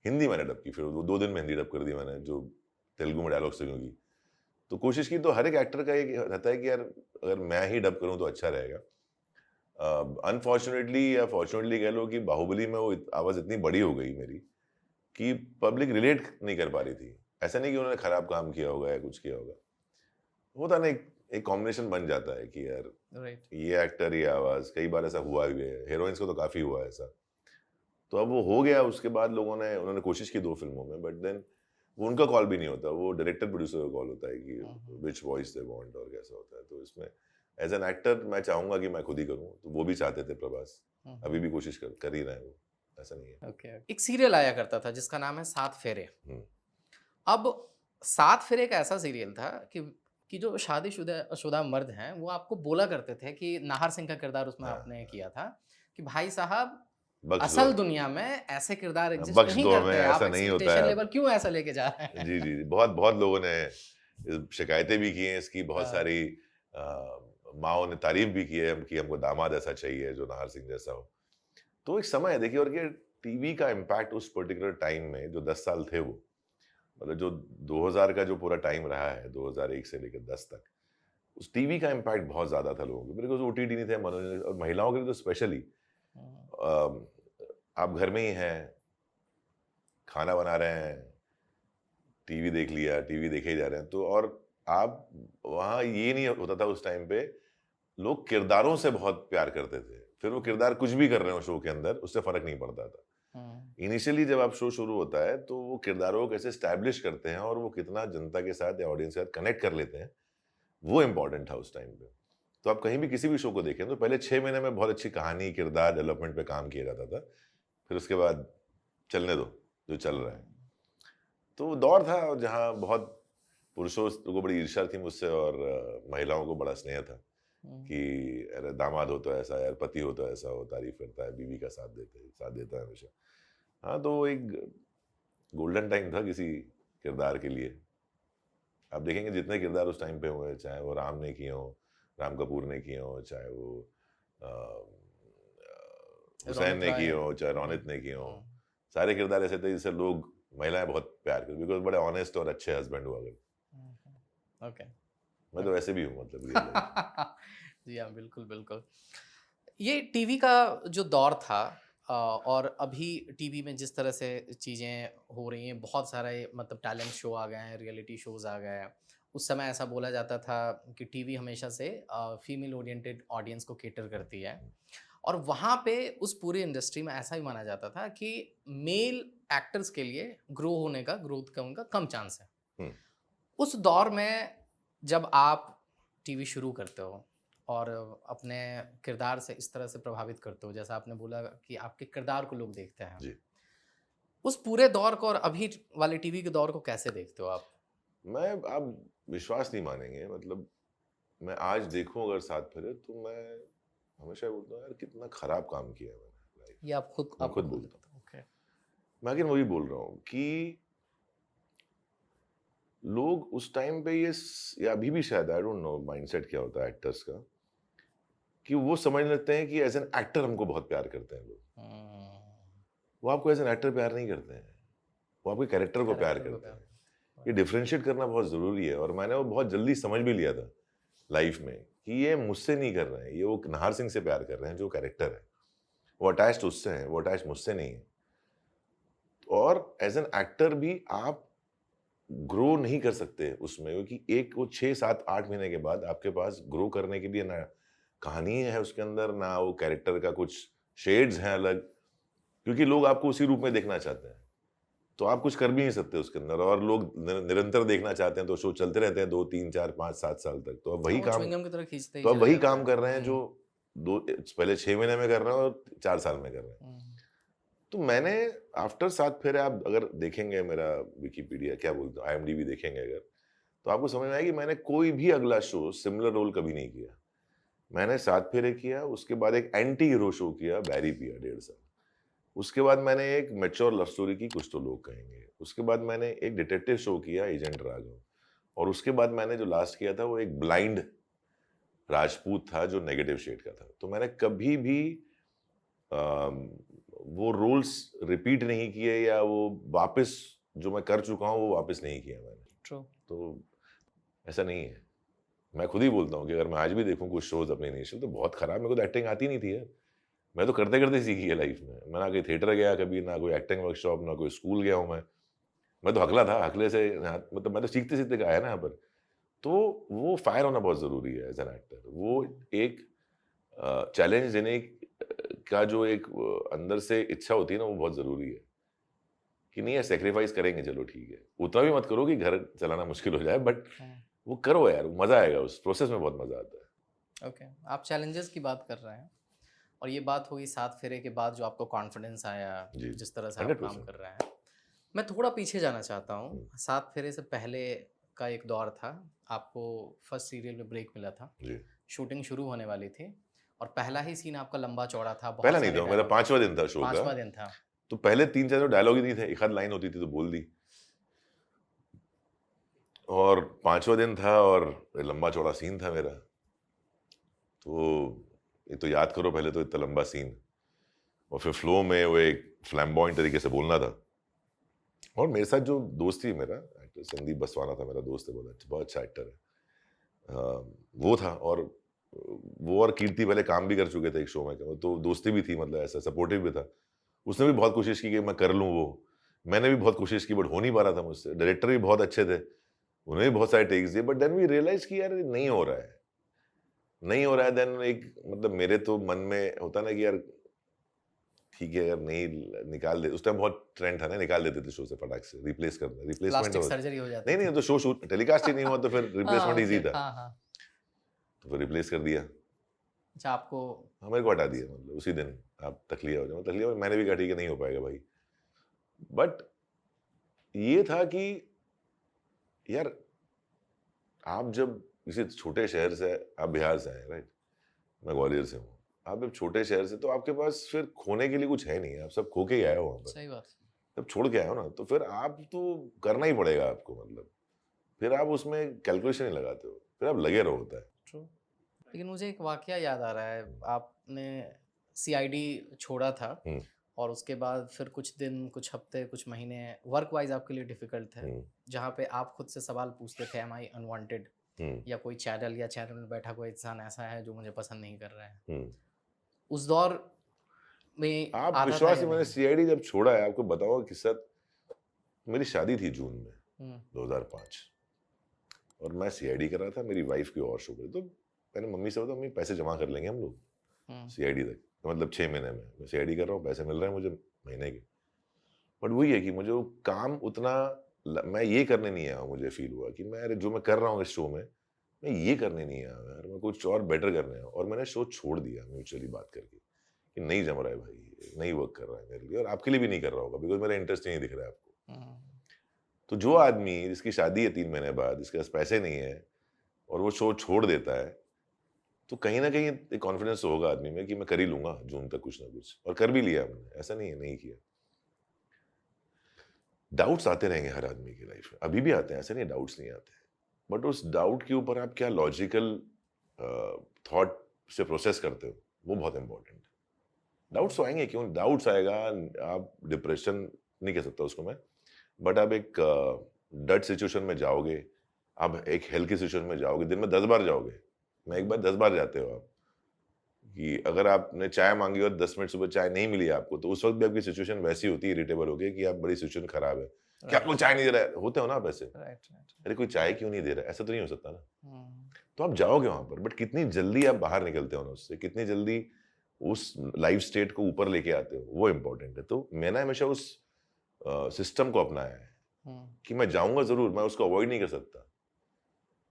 S2: हिंदी मैंने डब की, फिर वो 2 दिन में हिंदी डब कर दी मैंने, जो तेलुगु में डायलॉग्स थे क्योंकि। तो कोशिश की, तो हर एक एक्टर का एक रहता है कि यार अगर मैं ही डब करूँ तो अच्छा रहेगा। अनफॉर्चुनेटली या फॉर्चुनेटली कह लो कि बाहुबली में वो आवाज़ इतनी बड़ी हो गई मेरी कि पब्लिक रिलेट नहीं कर पा रही थी। ऐसा नहीं कि उन्होंने खराब काम किया होगा या कुछ किया होगा। होता ना, एक कॉम्बिनेशन बन जाता है कि यार
S1: राइट।
S2: ये एक्टर, ये आवाज़, कई बार ऐसा हुआ भी है। हीरोइन्स को तो काफ़ी हुआ है ऐसा। तो अब वो हो गया, उसके बाद उन्होंने कोशिश की 2 फ़िल्मों में, बट देन वो उनका कॉल भी नहीं होता, वो डायरेक्टर प्रोड्यूसर का कॉल होता है कि
S1: हुँ, हुँ।
S2: व्हिच वॉइस दे वांट और कैसा होता है। तो इसमें एज़ एन एक्टर मैं चाहूँगा कि मैं खुद ही करूँ, तो वो भी चाहते थे प्रभास।
S1: हुँ,
S2: अभी
S1: हुँ।
S2: भी कोशिश कर ही रहे हैं वो, ऐसा नहीं है।
S1: ओके। एक सीरियल आया करता था जिसका नाम है सात फेरे।
S2: हुँ।
S1: अब सात फेरे एक ऐसा सीरियल था कि जो शादीशुदा शुदा मर्द हैं, वो आपको बोला करते थे कि नाहर सिंह का किरदार उसमें
S2: हाँ,
S1: आपने
S2: हाँ।
S1: किया था कि भाई साहब,
S2: बख्श दो,
S1: असल दुनिया में ऐसे किरदार एग्ज़िस्ट
S2: बख्श
S1: नहीं
S2: दो हमें,
S1: करते। आप
S2: ऐसा नहीं होता
S1: एक्सपेक्टेशन
S2: है।
S1: लेवल क्यों ऐसा लेके जा रहे हैं?
S2: जी, जी। बहुत बहुत लोगों ने शिकायतें भी की हैं इसकी, बहुत
S1: हाँ।
S2: सारी माँओं ने तारीफ़ भी की है कि हमको दामाद ऐसा चाहिए जो नाहर सिंह जैसा हो। तो एक समय है देखिए, और ये टीवी का इम्पैक्ट उस पर्टिकुलर टाइम में जो 10 साल थे वो, मतलब जो 2000 का जो पूरा टाइम रहा है, 2001 से लेकर 10 तक, उस टीवी का इम्पैक्ट बहुत ज़्यादा था लोगों पे, बिकॉज़ ओटीटी नहीं थे, मनोरंजन, और महिलाओं के लिए तो स्पेशली।
S1: हुँ,
S2: आप घर में ही हैं, खाना बना रहे हैं, टीवी देख लिया, टीवी देखे ही जा रहे हैं, तो और आप वहाँ ये नहीं होता था उस टाइम पे, लोग किरदारों से बहुत प्यार करते थे। फिर वो किरदार कुछ भी कर रहे हो शो के अंदर, उससे फ़र्क नहीं पड़ता था।
S1: हुँ,
S2: इनिशियली जब आप शो शुरू होता है, तो वो किरदारों को कैसे एस्टैब्लिश करते हैं और वो कितना जनता के साथ या ऑडियंस के साथ कनेक्ट कर लेते हैं, वो इम्पोर्टेंट था उस टाइम पे। तो आप कहीं भी किसी भी शो को देखें, तो पहले 6 महीने में बहुत अच्छी कहानी, किरदार डेवलपमेंट पे काम किया जाता था। फिर उसके बाद चलने दो, जो चल रहा है। तो वो दौर था जहाँ बहुत पुरुषों को बड़ी ईर्ष्या थी मुझसे, और महिलाओं को बड़ा स्नेह था
S1: हुँ,
S2: कि अरे दामाद हो तो ऐसा, यार पति हो तो ऐसा हो, तारीफ करता है, बीवी का साथ देता है हमेशा। हाँ, तो वो एक गोल्डन टाइम था किसी किरदार के लिए। आप देखेंगे जितने किरदार उस टाइम पे हुए, चाहे वो राम ने किए हों, राम कपूर ने किए हों, चाहे वो हुसैन
S1: रौनक
S2: ने
S1: राय
S2: किए
S1: हैं।
S2: हों, चाहे
S1: हुँ,
S2: रौनित ने किए हों,
S1: हुँ,
S2: सारे किरदार ऐसे थे जिससे लोग, महिलाएँ बहुत प्यार करती, बिकॉज़ बड़े ऑनेस्ट और अच्छे हस्बैंड हुआ करते।
S1: हुँ, हुँ, ओके,
S2: मैं तो
S1: ओके।
S2: वैसे भी हूँ, मतलब रियल लाइफ़ में।
S1: जी हाँ, बिल्कुल, बिल्कुल। ये टीवी का जो दौर था और अभी टीवी में जिस तरह से चीज़ें हो रही हैं, बहुत सारे मतलब टैलेंट शो आ गए हैं, रियलिटी शोज़ आ गए हैं। उस समय ऐसा बोला जाता था कि टीवी हमेशा से फीमेल ओरिएंटेड ऑडियंस को कैटर करती है और वहाँ पे उस पूरी इंडस्ट्री में ऐसा भी माना जाता था कि मेल एक्टर्स के लिए ग्रोथ का उनका कम चांस है।
S2: हुँ।
S1: उस दौर में जब आप टीवी शुरू करते हो और अपने किरदार से इस तरह से प्रभावित करते हो, जैसा आपने बोला कि आपके किरदार को लोग देखते हैं।
S2: जी।
S1: उस पूरे दौर को और अभी वाले टीवी के दौर को कैसे देखते हो आप?
S2: आप विश्वास नहीं मानेंगे, मतलब मैं आज देखूँ अगर सात फेरे, तो मैं हमेशा बोलता हूँ यार कितना खराब काम किया है मैंने लाइफ
S1: ये आप खुद
S2: में। मैं
S1: आपको
S2: खुद
S1: बोल
S2: बोलता हूँ।
S1: देते हो? ओके।
S2: मैं लेकिन वही बोल रहा हूँ कि लोग उस टाइम पे या अभी भी शायद, आई डोंट नो माइंडसेट क्या होता है एक्टर्स का, कि वो समझ लेते हैं कि एज़ एन एक्टर हमको बहुत प्यार करते हैं लोग।
S1: हुँ,
S2: वो आपको एज़ एन एक्टर प्यार नहीं करते हैं। वो आपके कैरेक्टर को प्यार
S1: कैरेक्टर को
S2: करते
S1: प्यार
S2: हैं। ये
S1: राइट।
S2: डिफरेंशिएट करना बहुत ज़रूरी है, और मैंने वो बहुत जल्दी समझ भी लिया था लाइफ में कि ये मुझसे नहीं कर रहे हैं, ये वो नाहर सिंह से प्यार कर रहे हैं जो कैरेक्टर है। वो अटैच्ड उससे हैं, वो अटैच्ड मुझसे नहीं है। और एज़ एन एक्टर भी आप ग्रो नहीं कर सकते उसमें, क्योंकि एक वो 6, 7, 8 महीने के बाद आपके पास ग्रो करने की भी ना कहानी है उसके अंदर, ना वो कैरेक्टर का कुछ शेड्स हैं अलग, क्योंकि लोग आपको उसी रूप में देखना चाहते हैं। तो आप कुछ कर भी नहीं सकते उसके अंदर, और लोग निरंतर देखना चाहते हैं तो शो चलते रहते हैं 2 3 4 5 7 साल तक। तो अब वही
S1: वो
S2: काम,
S1: च्युइंगम की तरह खींचते ही
S2: तो अब
S1: चले
S2: वही
S1: जाते
S2: काम
S1: हैं।
S2: कर रहे हैं जो पहले 6 महीने में कर रहे हैं और 4 साल में कर रहे हैं। तो मैंने आफ्टर 7 फेरे, आप अगर देखेंगे मेरा विकिपीडिया, क्या बोलते हैं, आईएमडीबी देखेंगे अगर, तो आपको समझ में आएगी मैंने कोई भी अगला शो सिमिलर रोल कभी नहीं किया। मैंने 7 फेरे किया, उसके बाद एक एंटी हीरो शो किया, बैरी पिया 1.5 साल। उसके बाद मैंने एक मैच्योर लव स्टोरी की, कुछ तो लोग कहेंगे। उसके बाद मैंने एक डिटेक्टिव शो किया, एजेंट राघव। और उसके बाद मैंने जो लास्ट किया था वो एक ब्लाइंड राजपूत था जो नेगेटिव शेड का था। तो मैंने कभी भी वो रोल्स रिपीट नहीं किए, या वो वापस जो मैं कर चुका हूँ वो वापस नहीं किया मैंने।
S1: ट्रू।
S2: तो ऐसा नहीं है। मैं खुद ही बोलता हूँ कि अगर मैं आज भी देखूँ कुछ शोज अपने इनिशियल, तो बहुत खराब, मेरे को तो एक्टिंग आती नहीं थी यार। मैं तो करते करते सीखी है लाइफ में। मैं ना कोई थिएटर गया कभी, ना कोई एक्टिंग वर्कशॉप, ना कोई स्कूल गया हूँ मैं तो हकला था, हकले से मतलब मैं तो सीखते सीखते आया ना यहाँ पर। तो वो फायर होना बहुत ज़रूरी है एज एन एक्टर। वो एक चैलेंज देने का जो एक अंदर से इच्छा होती है ना, वो बहुत ज़रूरी है कि नहीं यार सेक्रीफाइस करेंगे, चलो ठीक है, उतना भी मत करो कि घर चलाना मुश्किल हो जाए, बट वो करो यार, मज़ा आएगा, उस प्रोसेस में बहुत मज़ा आता है।
S1: ओके, आप चैलेंजेस की बात कर रहे हैं, और ये बात होगी 7 फेरे के बाद जो आपको कॉन्फिडेंस आया,
S2: जी,
S1: जिस तरह से आप काम
S2: 100%।
S1: कर रहे हैं। मैं थोड़ा पीछे जाना चाहता हूँ। 7 फेरे से पहले का एक दौर था, आपको फर्स्ट सीरियल में ब्रेक मिला था,
S2: जी,
S1: शूटिंग शुरू होने वाली थी, और पहला ही सीन आपका लंबा चौड़ा था,
S2: पहला
S1: बहुत
S2: नहीं
S1: सारे
S2: था, मेरा
S1: डायलॉग,
S2: 5वां दिन था शो का।
S1: 5वां दिन था।
S2: तो पहले 3-4 डायलॉग ही नहीं थे, एक आध लाइन होती थी तो बोल दी। और 5वां दिन था और लंबा चौड़ा सीन था मेरा। तो एक तो याद करो, पहले तो इतना लंबा सीन, और फिर फ्लो में वो एक फ्लैम्बॉयंट तरीके से बोलना था। और मेरे साथ जो दोस्त थी, मेरा एक्टर संदीप बसवाना था, मेरा दोस्त है, बहुत अच्छा एक्टर है। वो था, और वो और कीर्ति पहले काम भी कर चुके थे एक शो में, तो दोस्ती भी थी, मतलब ऐसा सपोर्टिव भी था। उसने भी बहुत कोशिश की कि मैं कर लूँ वो, मैंने भी बहुत कोशिश की, बट हो नहीं पा रहा था मुझसे। डायरेक्टर भी बहुत अच्छे थे, उन्हें भी बहुत सारे टेक्स दिए, बट देन वी रियलाइज कि यार नहीं हो रहा है, नहीं हो रहा है। देन एक मतलब मेरे तो मन में होता ना कि यार ठीक है यार, नहीं निकाल दे। उस टाइम बहुत ट्रेंड था ना, निकाल देते थे शो से फटाक से, रिप्लेस करना, रिप्लेसमेंट
S1: प्लास्टिक
S2: हो।
S1: सर्जरी हो जाती
S2: नहीं
S1: थी।
S2: नहीं, तो शो शूट टेलीकास्ट ही नहीं हुआ, तो फिर
S1: हाँ,
S2: रिप्लेसमेंट
S1: ओके,
S2: इजी था,
S1: हाँ, हाँ।
S2: तो फिर रिप्लेस कर दिया।
S1: अच्छा, आपको
S2: हमारे को हटा दिया, मतलब उसी दिन आप तखलिया हो जाओ, तखलिया। मैंने भी कहा ठीक है, नहीं हो पाएगा भाई। बट ये था कि यार, आप जब किसी छोटे शहर से, आप बिहार से आए, राइट, मैं ग्वालियर से हूँ, आप जब छोटे शहर से, तो आपके पास फिर खोने के लिए कुछ है नहीं, आप सब खो के ही आए हो वहाँ पर।
S1: सही बात।
S2: जब छोड़ के आए हो ना, तो फिर आप तो करना ही पड़ेगा आपको, मतलब फिर आप उसमें कैलकुलेशन ही लगाते हो, फिर आप लगे रहो, होता है।
S1: ट्रू। लेकिन मुझे एक वाकया याद आ रहा है, आपने सीआईडी छोड़ा था,
S2: हम्म,
S1: और उसके बाद फिर कुछ दिन, कुछ हफ्ते, कुछ महीने वर्क वाइज आपके लिए डिफिकल्ट थे,
S2: हम्म,
S1: जहाँ पे आप खुद से सवाल पूछते थे, एम आई अनवांटेड,
S2: हम्म,
S1: या कोई चैनल में बैठा कोई इंसान ऐसा है जो मुझे पसंद नहीं कर रहा है।
S2: हम्म।
S1: उस दौर में
S2: आप
S1: आता था
S2: विश्वास
S1: या
S2: ही, मैंने
S1: नहीं?
S2: सीआईडी जब छोड़ा है, आपको बताओ किस्सा। मेरी शादी थी जून में
S1: हम्म,
S2: 2005, और मैं सीआईडी कर रहा था, मेरी वाइफ की और शो पर। तो मैंने मम्मी से बोला, मम्मी पैसे जमा कर लेंगे हम लोग
S1: हम्म,
S2: सीआईडी तक, तो मतलब 6 महीने में मैं सीआईडी कर रहा हूँ, पैसे मिल रहे हैं मुझे महीने के। बट वही है कि मुझे वो काम उतना मैं ये करने नहीं आया हूँ। मुझे फील हुआ कि मैं, अरे जो मैं कर रहा हूँ इस शो में, मैं ये करने नहीं आया यार, मैं कुछ और बेटर करने आया हूँ। और मैंने शो छोड़ दिया म्यूचुअली बात करके कि नहीं जम रहा है भाई, नहीं वर्क कर रहा है मेरे लिए, और आपके लिए भी नहीं कर रहा होगा, बिकॉज मेरा इंटरेस्ट नहीं दिख रहा है आपको।
S1: हम्म।
S2: तो जो आदमी जिसकी शादी है 3 महीने बाद, जिसके पास पैसे नहीं है, और वो शो छोड़ देता है, तो कहीं ना कहीं एक कॉन्फिडेंस तो होगा आदमी में कि मैं कर ही लूंगा जून तक कुछ ना कुछ, और कर भी लिया हमने, ऐसा नहीं है नहीं किया। डाउट्स आते रहेंगे हर आदमी की लाइफ में, अभी भी आते हैं, ऐसे नहीं डाउट्स नहीं आते, बट उस डाउट के ऊपर आप क्या लॉजिकल थॉट से प्रोसेस करते हो, वो बहुत इंपॉर्टेंट है। डाउट्स तो आएंगे, क्यों डाउट्स आएगा। आप डिप्रेशन नहीं कह सकता उसको मैं, बट आप एक डट सिचुएशन में जाओगे, आप एक हेल्थ की सिचुएशन में जाओगे, दिन में 10 बार जाओगे, मैं एक बार 10 बार जाते हो आप, कि अगर आपने चाय मांगी और 10 मिनट सुबह चाय नहीं मिली आपको, तो उस वक्त भी आपकी सिचुएशन वैसी होती है, इरिटेबल हो गई कि आप बड़ी सिचुएशन खराब है, क्या आपको चाय नहीं दे रहा है, होते हो ना आप ऐसे,
S1: राइट, राइट।
S2: अरे कोई चाय क्यों नहीं दे रहा है, ऐसा तो नहीं हो सकता ना। तो आप जाओगे वहां पर, बट कितनी जल्दी आप बाहर निकलते हो ना उससे, कितनी जल्दी उस लाइफ स्टेट को ऊपर लेके आते हो, वो इंपॉर्टेंट है। तो मैंने हमेशा उस सिस्टम को अपनाया है कि मैं जाऊंगा जरूर, मैं उसको अवॉइड नहीं कर सकता,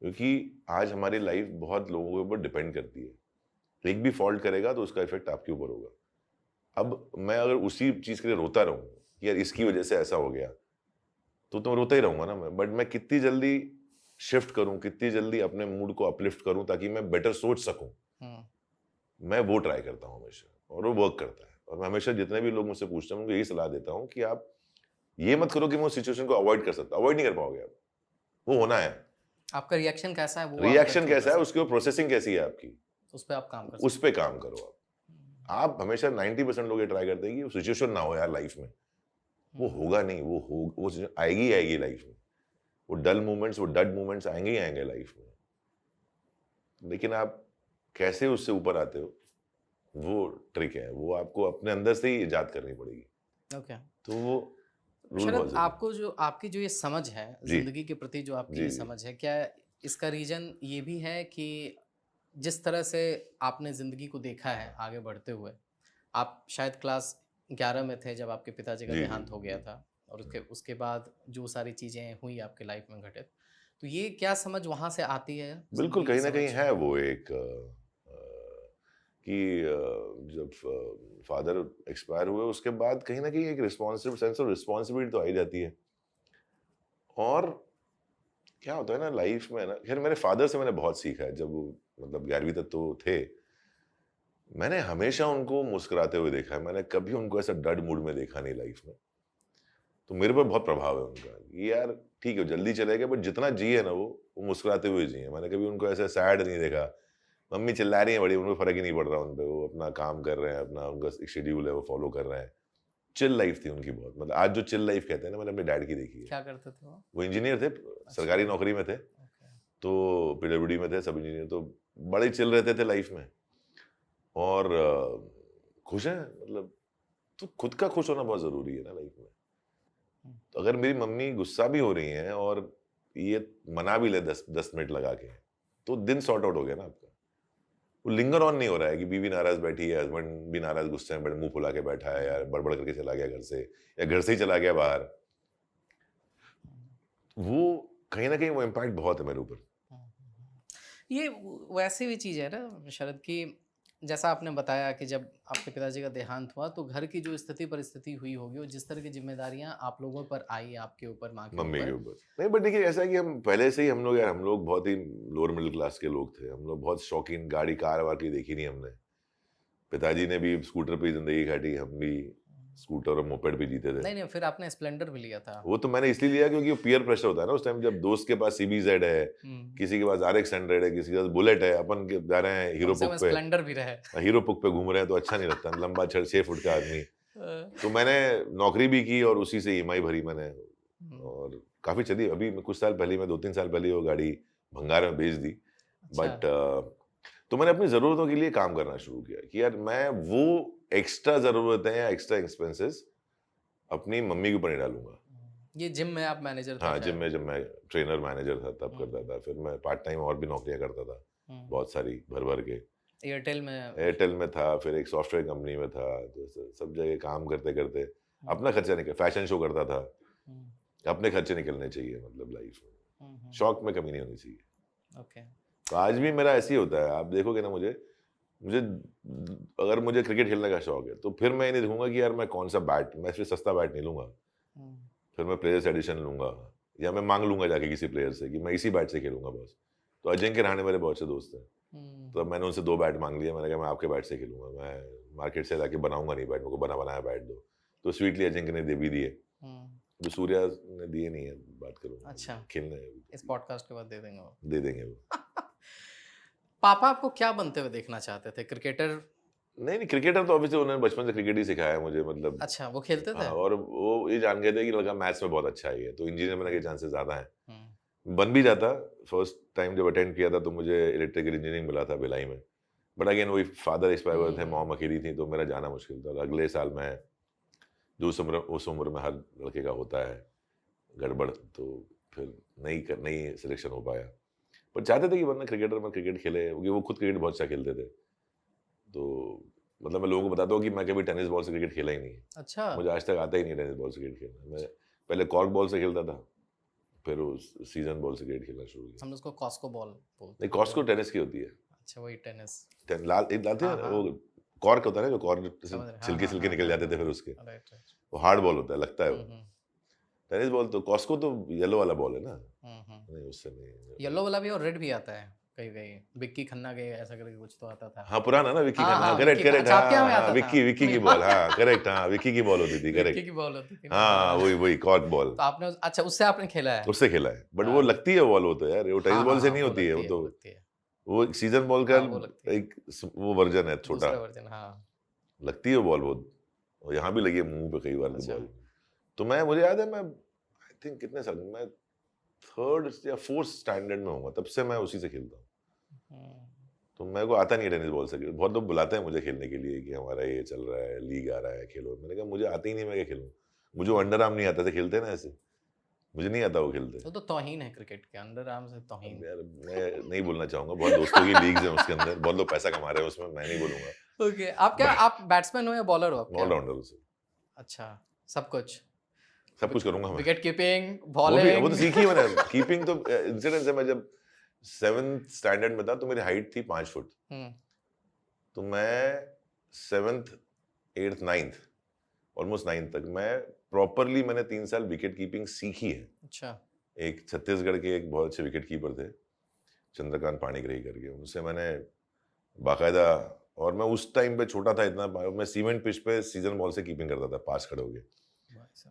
S2: क्योंकि आज हमारी लाइफ बहुत लोगों के ऊपर डिपेंड करती है। एक भी फॉल्ट करेगा तो उसका इफेक्ट आपके ऊपर होगा। अब मैं अगर उसी चीज के लिए रोता रहूं कि यार इसकी वजह से ऐसा हो गया, तो रोता ही रहूंगा ना मैं। बट मैं कितनी जल्दी शिफ्ट करूं, कितनी जल्दी अपने मूड को अपलिफ्ट करूं ताकि मैं बेटर सोच सकूं, मैं वो ट्राई करता हूं हमेशा, और वो वर्क करता है। और मैं हमेशा जितने भी लोग मुझसे पूछते हैं उनको यही सलाह देता हूं कि आप ये मत करो कि मैं उस सिचुएशन को अवॉइड कर सकता, अवॉइड नहीं कर पाओगे आप, वो होना है।
S1: आपका रिएक्शन कैसा है वो आप
S2: रिएक्शन
S1: कंट्रोल
S2: कैसा
S1: कर
S2: है,
S1: सकते
S2: उसकी प्रोसेसिंग कैसी है आपकी,
S1: हैं, उस पे आप काम कर
S2: उस
S1: सकते
S2: पे काम करो आप।
S1: हैं।
S2: आप हमेशा 90% लोग ये ट्राई करते हैं कि वो सिचुएशन ना हो यार लाइफ में, वो होगा नहीं, वो situation आएगी ही आएगी लाइफ में। वो डल मोमेंट्स, वो डड मोमेंट्स आएंगे ही आएंगे लाइफ में, लेकिन आप कैसे उससे ऊपर आते हो, वो ट्रिक है, वो आपको अपने अंदर से ही इजाद करनी पड़ेगी।
S1: ओके।
S2: तो वो रूल
S1: शरद,
S2: बहुत जरूरी
S1: आपको जो आपकी जो ये समझ है
S2: जी
S1: जिंदगी के प्रति, जो आपकी
S2: जी
S1: ये
S2: जी
S1: समझ है, क्या इसका रीजन ये भी है कि जिस तरह से आपने जिंदगी को देखा है आगे बढ़ते हुए, आप शायद क्लास 11 में थे जब आपके पिताजी का
S2: जी
S1: देहांत हो गया
S2: जी
S1: था, और उसके उसके बाद जो सारी चीज़ें हुई आपके लाइफ में घटित, तो ये क्या समझ वहाँ से आती है,
S2: बिल्कुल,
S1: जिंदगी की
S2: कहीं ना
S1: समझ?
S2: कहीं है वो एक कि जब फादर एक्सपायर हुए उसके बाद कहीं ना कहीं एक रिस्पॉन्सिबल सेंस ऑफ रिस्पॉन्सिबिलिटी तो आई जाती है। और क्या होता है ना लाइफ में ना, खैर मेरे फादर से मैंने बहुत सीखा है। जब वो मतलब 11वीं तक तो थे, मैंने हमेशा उनको मुस्कुराते हुए देखा है, मैंने कभी उनको ऐसा डड मूड में देखा नहीं लाइफ में। तो मेरे पर बहुत प्रभाव है उनका कि यार ठीक है जल्दी चले गए, बट जितना जिए ना वो मुस्कुराते हुए जिए। मैंने कभी उनको ऐसा सैड नहीं देखा। मम्मी चिल्ला रही है बड़ी, उनको फर्क ही नहीं पड़ रहा उन पे, वो अपना काम कर रहे हैं, अपना उनका एक शेड्यूल है वो फॉलो कर रहे हैं। चिल लाइफ थी उनकी बहुत, मतलब आज जो चिल लाइफ कहते हैं ना, मैंने अपने डैड की देखी है।
S1: क्या करते थे वो?
S2: इंजीनियर थे, सरकारी नौकरी में थे,
S1: ओके।
S2: तो पीडब्ल्यूडी में थे सब इंजीनियर, तो बड़े चिल रहते थे लाइफ में। और खुश हैं, मतलब तो खुद का खुश होना बहुत जरूरी है ना लाइफ में। तो अगर मेरी मम्मी गुस्सा भी हो रही हैं और ये मना भी ले 10 मिनट लगा के, तो दिन सॉर्ट आउट हो गया ना आपका। वो लिंगर ऑन नहीं हो रहा है कि बीवी नाराज बैठी है, हस्बैंड भी नाराज गुस्से में मुंह फुला के बैठा है, यार बड़बड़ करके चला गया घर से, या घर से ही चला गया बाहर। वो कहीं ना कहीं वो इम्पैक्ट बहुत है मेरे ऊपर।
S1: ये वैसे भी चीज़ है ना शरद, कि जैसा आपने बताया कि जब आपके पिताजी का देहांत हुआ तो घर की जो स्थिति परिस्थिति हुई होगी, और जिस तरह की जिम्मेदारियां आप लोगों पर आई, आपके ऊपर, माँ के
S2: मम्मी के
S1: ऊपर।
S2: ऊपर नहीं, बट देखिए ऐसा है कि हम पहले से ही हम लोग यार, हम लोग बहुत ही लोअर मिडिल क्लास के लोग थे। हम लोग बहुत शौकीन, गाड़ी कार वार की देखी नहीं हमने। पिताजी ने भी स्कूटर पे ही जिंदगी काटी, हम भी स्कूटर और मोपेड पे जीते थे।
S1: नहीं नहीं, फिर आपने स्प्लेंडर भी लिया था।
S2: वो तो मैंने इसलिए लिया क्योंकि वो पीयर प्रेशर होता है ना उस टाइम, जब दोस्त के पास CBZ है, किसी के पास RX 100 है, किसी के पास बुलेट है, अपन के जा रहे हैं हीरो पुक पे,
S1: स्प्लेंडर भी रहे।
S2: हीरो पुक पे घूम रहे हैं, तो अच्छा नहीं लगता, लंबा 6 फुट का आदमी। तो मैंने नौकरी भी की और उसी से EMI भरी मैंने, और काफी चली। अभी कुछ साल पहले, मैं 2-3 साल पहले वो गाड़ी भंगार में बेच दी। बट तो मैंने अपनी जरूरतों के लिए काम करना शुरू किया कि यार मैं वो एक्स्ट्रा जरूरतें या एक्स्ट्रा एक्सपेंसेस अपनी मम्मी के ऊपर नहीं डालूंगा।
S1: ये जिम में आप मैनेजर थे?
S2: हाँ, जिम में जब मैं ट्रेनर मैनेजर था तब करता था। फिर मैं पार्ट टाइम और भी नौकरियां करता था, बहुत सारी भर भर के। एयरटेल में था, फिर एक सॉफ्टवेयर कंपनी में था, तो सब जगह काम करते करते अपना खर्चा निकल, फैशन शो करता था। अपने खर्चे निकलने चाहिए, मतलब लाइफ में शौक में कमी नहीं होनी चाहिए।
S1: ओके।
S2: तो आज भी मेरा ऐसे ही होता है, आप देखोगे ना मुझे मुझे अगर मुझे क्रिकेट खेलने का शौक है तो फिर मैं ये नहीं देखूंगा कि यार मैं कौन सा बैट, मैं सिर्फ सस्ता बैट नहीं लूंगा, फिर मैं प्लेयर्स एडिशन लूंगा, या मैं मांग लूंगा जाके किसी प्लेयर से कि मैं इसी बैट से खेलूंगा बस। तो अजिंक्य रहाणे मेरे बहुत से दोस्त हैं, तो मैंने उनसे 2 बैट मांग लिया। मैंने कहा मैं आपके बैट से खेलूंगा, मैं मार्केट से जाके बनाऊंगा नहीं बैट, मेरे को बना बनाया बैट दो। तो स्वीटली अजिंक्य ने दे भी दिए, जो सूर्या ने दिए नहीं है, बात करूंगा।
S1: अच्छा,
S2: खेलने
S1: इस पॉडकास्ट के बाद दे देंगे वो।
S2: दे देंगे वो।
S1: पापा आपको क्या बनते हुए देखना चाहते थे? क्रिकेटर?
S2: नहीं, क्रिकेटर तो ऑब्वियसली उन्होंने बचपन से क्रिकेट ही सिखाया है मुझे, मतलब।
S1: अच्छा, वो खेलते थे?
S2: और वो ये जान गए थे कि लड़का मैथ्स में बहुत अच्छा है, तो इंजीनियर बनने के चांसेस ज्यादा हैं। बन भी जाता। फर्स्ट टाइम जब अटेंड किया था तो मुझे इलेक्ट्रिकल इंजीनियरिंग मिला था भिलाई में, बट अगेन वही फादर एक्सपायर हुए थे, मॉम अकेली थी, तो मेरा जाना मुश्किल था। अगले साल मैं जो उस उम्र में हर लड़के का होता है गड़बड़, तो फिर नहीं सिलेक्शन हो पाया। पर चाहते थे कि वरना क्रिकेटर में क्रिकेट खेले, क्योंकि वो खुद क्रिकेट बहुत अच्छा खेलते थे। तो मतलब मैं लोगों को बताता हूँ कि मैं कभी टेनिस बॉल से क्रिकेट खेला ही नहीं है।
S1: अच्छा
S2: मुझे आज तक आता ही नहीं टेनिस बॉल से क्रिकेट खेलना। मैं पहले कॉर्क बॉल से खेलता था, फिर उस सीजन बॉल से क्रिकेट खेलना शुरू किया।
S1: हम उसको कॉस्को बॉल बोलते
S2: नहीं,
S1: हैं।
S2: कॉस्को टेनिस की होती है।
S1: अच्छा वही टेनिस।
S2: लाल एक लाते
S1: हाँ,
S2: हैं
S1: हाँ।
S2: वो कॉर्क होता है ना, जो कॉर्क
S1: समझ रहे, हाँ,
S2: छिलके
S1: हाँ,
S2: छिलके
S1: हाँ,
S2: निकल
S1: हाँ,
S2: जाते थे
S1: हाँ,
S2: फिर उसके।
S1: Right right.
S2: वो हार्ड बॉल होता है, लगता है वो।
S1: हम्म
S2: टेनिस बॉल तो कॉस्को तो येलो वाला बॉल है ना।
S1: हम्म।
S2: नहीं, उससे नहीं।
S1: येलो वाला भी और रेड भी आता है कहीं कहीं। विक्की खन्ना के ऐसा करके कुछ तो आता था।
S2: हाँ, पुराना ना विक्की
S1: हाँ
S2: खन्ना।
S1: हाँ
S2: करेक्ट
S1: विक्की,
S2: करेक्ट,
S1: अच्छा आपके यहाँ में
S2: हाँ हाँ,
S1: आता था।
S2: विक्की की बॉल, हाँ करेक्ट, हाँ विक्की की बॉल होती थी,
S1: विक्की
S2: करेक्ट।
S1: की बॉल होती थी ना,
S2: हाँ,
S1: हाँ।
S2: वही कॉर्क बॉल।
S1: तो आपने अच्छा उससे आपने खेला है।
S2: उससे खेला है, बट वो
S1: हाँ
S2: लगती है बॉल, वो तो यार वो टेनिस
S1: हाँ
S2: बॉल
S1: हाँ
S2: से
S1: हाँ,
S2: नहीं
S1: वो
S2: होती है, वो
S1: लगती है,
S2: तो
S1: वो लगती है।
S2: वो सीजन बॉल का
S1: हाँ वो लगती है,
S2: एक वो वर्जन है छोटा।
S1: दूसरा वर्जन, हाँ।
S2: लगती है वो बॉल बहुत, और यहाँ भी लगी है मुंह पे कई बार की
S1: अच्छा।
S2: बॉल। तो मैं, मुझे याद है, मैं आई थिंक कितने साल, मैं थर्ड या फोर्थ स्टैंडर्ड में हूँ, तब से मैं उसी से खेलता हूँ।
S1: हम्म,
S2: तो मेरे को आता नहीं है टेनिस बॉल से। बहुत लोग बुलाते हैं मुझे खेलने के लिए कि हमारा ये चल रहा है, लीग आ रहा है, खेलो। मैंने कहा मुझे आता ही नहीं, मैं क्या खेलूँ। मुझे अंडर आर्म नहीं आता था, खेलते ना ऐसे, मुझे नहीं आता वो खेलते।
S1: वो तो तौहीन है क्रिकेट के, अंडर आर्म से तौहीन।
S2: अब यार मैं नहीं बोलना चाहूंगा, बहुत दोस्तों की लीग्स हैं उसके अंदर, बहुत लोग पैसा कमा रहे हैं उसमें, मैं नहीं बोलूंगा।
S1: ओके, आप क्या, आप बैट्समैन हो या बॉलर हो आप क्या?
S2: ऑलराउंडर उसे
S1: अच्छा, सब कुछ।
S2: सब कुछ करूंगा मैं।
S1: विकेट कीपिंग,
S2: वो
S1: बॉलिंग।
S2: तो सीखी है मैंने। कीपिंग तो इंसिडेंस है, मैं जब 7th स्टैंडर्ड में था तो मेरी हाइट थी 5 फुट। तो मैं 7th 8th 9th almost 9th तक मैं प्रॉपरली, मैंने 3 साल विकेट कीपिंग सीखी है।
S1: अच्छा।
S2: एक छत्तीसगढ़ के एक बहुत अच्छे विकेट कीपर थे, चंद्रकांत पाणिग्राही करके, उनसे मैंने बाकायदा, और मैं उस टाइम पे छोटा था इतना, मैं सीमेंट पिच पे सीजन बॉल से कीपिंग करता था, पास खड़े होके।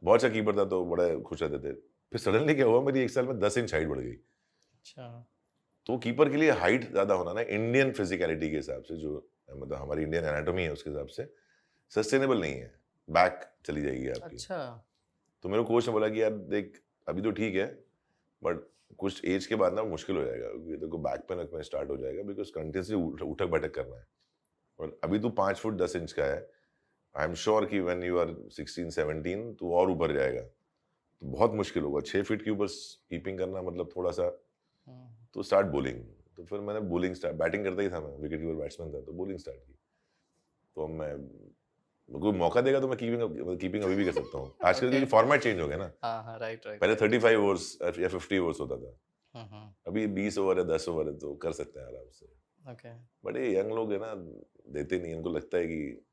S2: बहुत अच्छा कीपर था, तो बड़े खुश रहते थे। फिर सडनली क्या हुआ, मेरी एक साल में 10 इंच हाइट बढ़ गई।
S1: अच्छा।
S2: तो कीपर के लिए हाइट ज्यादा होना ना, इंडियन फिजिकलिटी के हिसाब से, जो मतलब हमारी इंडियन एनाटॉमी है उसके हिसाब से सस्टेनेबल नहीं है, बैक चली जाएगी आपकी।
S1: अच्छा।
S2: तो मेरे कोच ने बोला कि यार देख, अभी तो ठीक है, बट कुछ एज के बाद ना मुश्किल हो जाएगा, क्योंकि तेरे को बैक पेन में स्टार्ट हो जाएगा, बिकॉज कंटिन्यूसली उठक बैठक करना है। और अभी तू 5 फुट 10 इंच का है, आई एम श्योर कि व्हेन यू आर 16-17 तो और ऊपर जाएगा, तो बहुत मुश्किल होगा। 6 फीट के ऊपर कीपिंग करना मतलब थोड़ा सा। तो स्टार्ट बॉलिंग। तो फिर मैंने बॉलिंग स्टार्ट, बैटिंग करता ही था मैं, विकेट कीपर बैट्समैन था, तो बॉलिंग स्टार्ट की। तो मैं, कोई मौका देगा तो मैं कीपिंग अभी भी कर सकता हूँ। आजकल क्योंकि फॉर्मेट चेंज हो गया ना।
S1: हाँ हाँ, राइट राइट।
S2: पहले 35 ओवर्स या 50 ओवर्स होता था, अभी 20 ओवर है, 10 ओवर है, तो कर सकते हैं आराम से।
S1: ओके।
S2: बट ये यंग लोग है ना, देते नहीं, उनको लगता है कि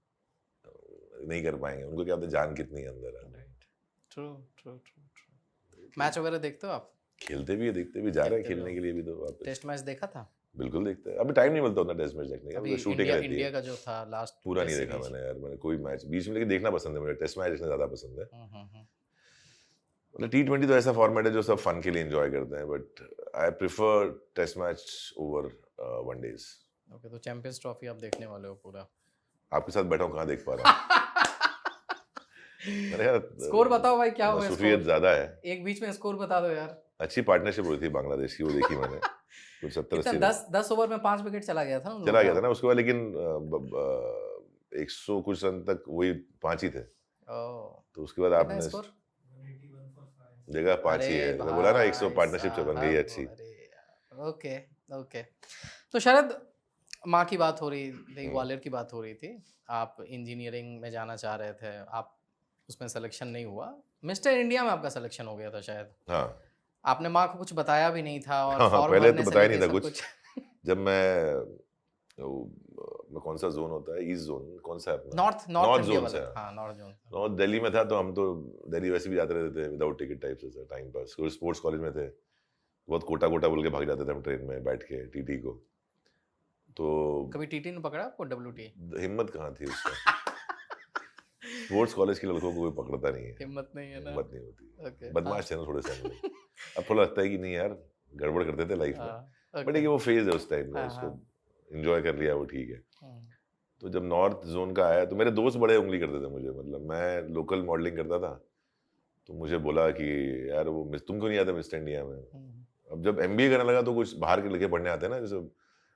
S2: नहीं कर पाएंगे, उनको क्या होता है जान कितनी है अंदर है।
S1: Right, true true true true. Match वगैरह देखते हो आप?
S2: खेलते भी है, देखते भी, जा रहे हैं
S1: देखते भी
S2: खेलने
S1: हो।
S2: के लिए भी तो वापस।
S1: टेस्ट मैच देखा था?
S2: बिल्कुल देखते हैं, अभी टाइम नहीं मिलता उतना टेस्ट मैच देखने का,
S1: अभी
S2: शूटिंग
S1: इंडिया,
S2: रहती
S1: इंडिया
S2: है।
S1: का जो था लास्ट
S2: पूरा नहीं देखा मैंने यार, मैंने कोई मैच बीच में, लेकिन देखना पसंद है मुझे, टेस्ट मैच देखना ज्यादा पसंद है। मतलब T20 तो ऐसा फॉर्मेट है जो सब फन के लिए एंजॉय करते हैं, but I prefer test match over one days.
S1: Okay, तो चैंपियंस ट्रॉफी आप देखने वाले हो पूरा?
S2: आपके साथ बैठा हूँ, कहाँ देख पा रहा हूँ। अरे यार,
S1: स्कोर बताओ भाई, क्या हुआ
S2: मसरूफियत
S1: स्कोर?
S2: ज्यादा है।
S1: एक बीच में स्कोर बता दो यार।
S2: अच्छी पार्टनरशिप हुई थी बांग्लादेश की, वो देखी मैंने। कुछ 70-80
S1: कितना, 10 ओवर में 5 विकेट चला गया था उन लोगों
S2: चला गया
S1: का?
S2: था ना उसके बाद, लेकिन 100 कुछ रन तक वही 5 ही थे। तो उसके बाद
S1: कितना
S2: आपने
S1: स्कोर?
S2: देखा 5 ही है, तो बोला ना 100 पार्टनरशिप बन गई है अच्छी।
S1: Okay okay. तो शायद माँ की बात हो रही थी,
S2: हम्म।
S1: ग्वालियर की बात हो रही थी, आप इंजीनियरिंग में जाना चाह रहे थे, आप उसमें सिलेक्शन नहीं हुआ, मिस्टर इंडिया में आपका सिलेक्शन हो गया था शायद।
S2: हाँ
S1: आपने माँ को कुछ बताया भी नहीं था, और
S2: हाँ,
S1: फॉर्म
S2: पहले
S1: भरने
S2: तो
S1: से
S2: बताया
S1: लेके
S2: नहीं था
S1: सब
S2: कुछ। जब मैं कौन सा जोन होता है, ईस्ट जोन कौन सा है अपना,
S1: नॉर्थ
S2: नॉर्थ
S1: इंडिया
S2: जोन से,
S1: वाला, हाँ नॉर्थ जोन।
S2: नॉर्थ दिल्ली में था, तो हम तो दिल्ली वैसे भी जाते रहते थे विदाउट टिकट टाइप से, टाइम पास। स्पोर्ट्स कॉलेज में थे, बहुत कोटा कोटा बोल के भाग जाते थे हम ट्रेन में बैठ के टीटी को। तो
S1: कभी टीटी ने पकड़ा आपको? डब्ल्यूटी?
S2: हिम्मत कहाँ थी उसका। स्पोर्ट्स कॉलेज के लड़कों को कोई पकड़ता नहीं है,
S1: हिम्मत नहीं है ना?
S2: हिम्मत नहीं होती।
S1: ओके,
S2: बदमाश थे ना थोड़े से हम लोग। अब थोड़ा लगता है कि नहीं यार, गड़बड़ करते थे लाइफ में, बट
S1: ओके।
S2: ये वो फेज है उस टाइम में,
S1: हाँ,
S2: उसको
S1: हाँ।
S2: एंजॉय कर लिया, वो ठीक है। तो जब नॉर्थ जोन का आया, तो मेरे दोस्त बड़े उंगली करते थे मुझे, मतलब मैं लोकल मॉडलिंग करता था, तो मुझे बोला कि यार वो तुमको नहीं आता मिस्टर इंडिया में। अब जब MBA करने लगा तो कुछ बाहर के लड़के पढ़ने आते हैं ना, जैसे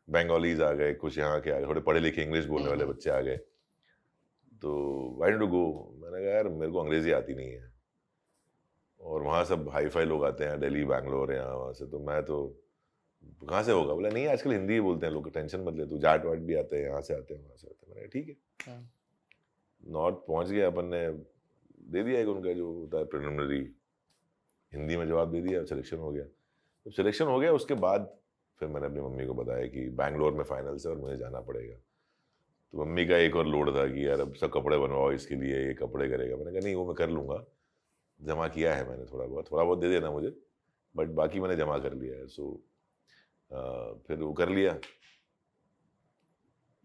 S2: बंगालीज आ गए, कुछ यहाँ के आ गए, थोड़े पढ़े लिखे इंग्लिश बोलने वाले बच्चे आ गए, तो व्हाई डोंट यू गो। मैंने कहा यार मेरे को अंग्रेजी आती नहीं है, और वहाँ सब हाई फाई लोग आते हैं, दिल्ली बैंगलोर यहाँ वहाँ से, तो मैं तो कहाँ से होगा। बोला नहीं आजकल हिंदी ही बोलते हैं लोग, टेंशन मत ले तू, जाट वाट भी आते हैं, यहाँ से आते हैं वहाँ से आते हैं। मैंने कहा, ठीक है।
S1: हम्म,
S2: नॉर्थ पहुंच गया, अपन ने दे दिया एक उनका जो होता है प्रिलिमिनरी, हिंदी में जवाब दे दिया, सिलेक्शन हो गया। जब सिलेक्शन हो गया उसके बाद फिर मैंने अपनी मम्मी को बताया कि बैंगलोर में फाइनल्स है और मुझे जाना पड़ेगा। तो मम्मी का एक और लोड था कि यार अब सब कपड़े बनवाओ इसके लिए, ये कपड़े करेगा। मैंने कहा नहीं, वो मैं कर लूँगा, जमा किया है मैंने, थोड़ा बहुत दे देना मुझे, बट बाकी मैंने जमा कर लिया है। सो फिर वो कर लिया।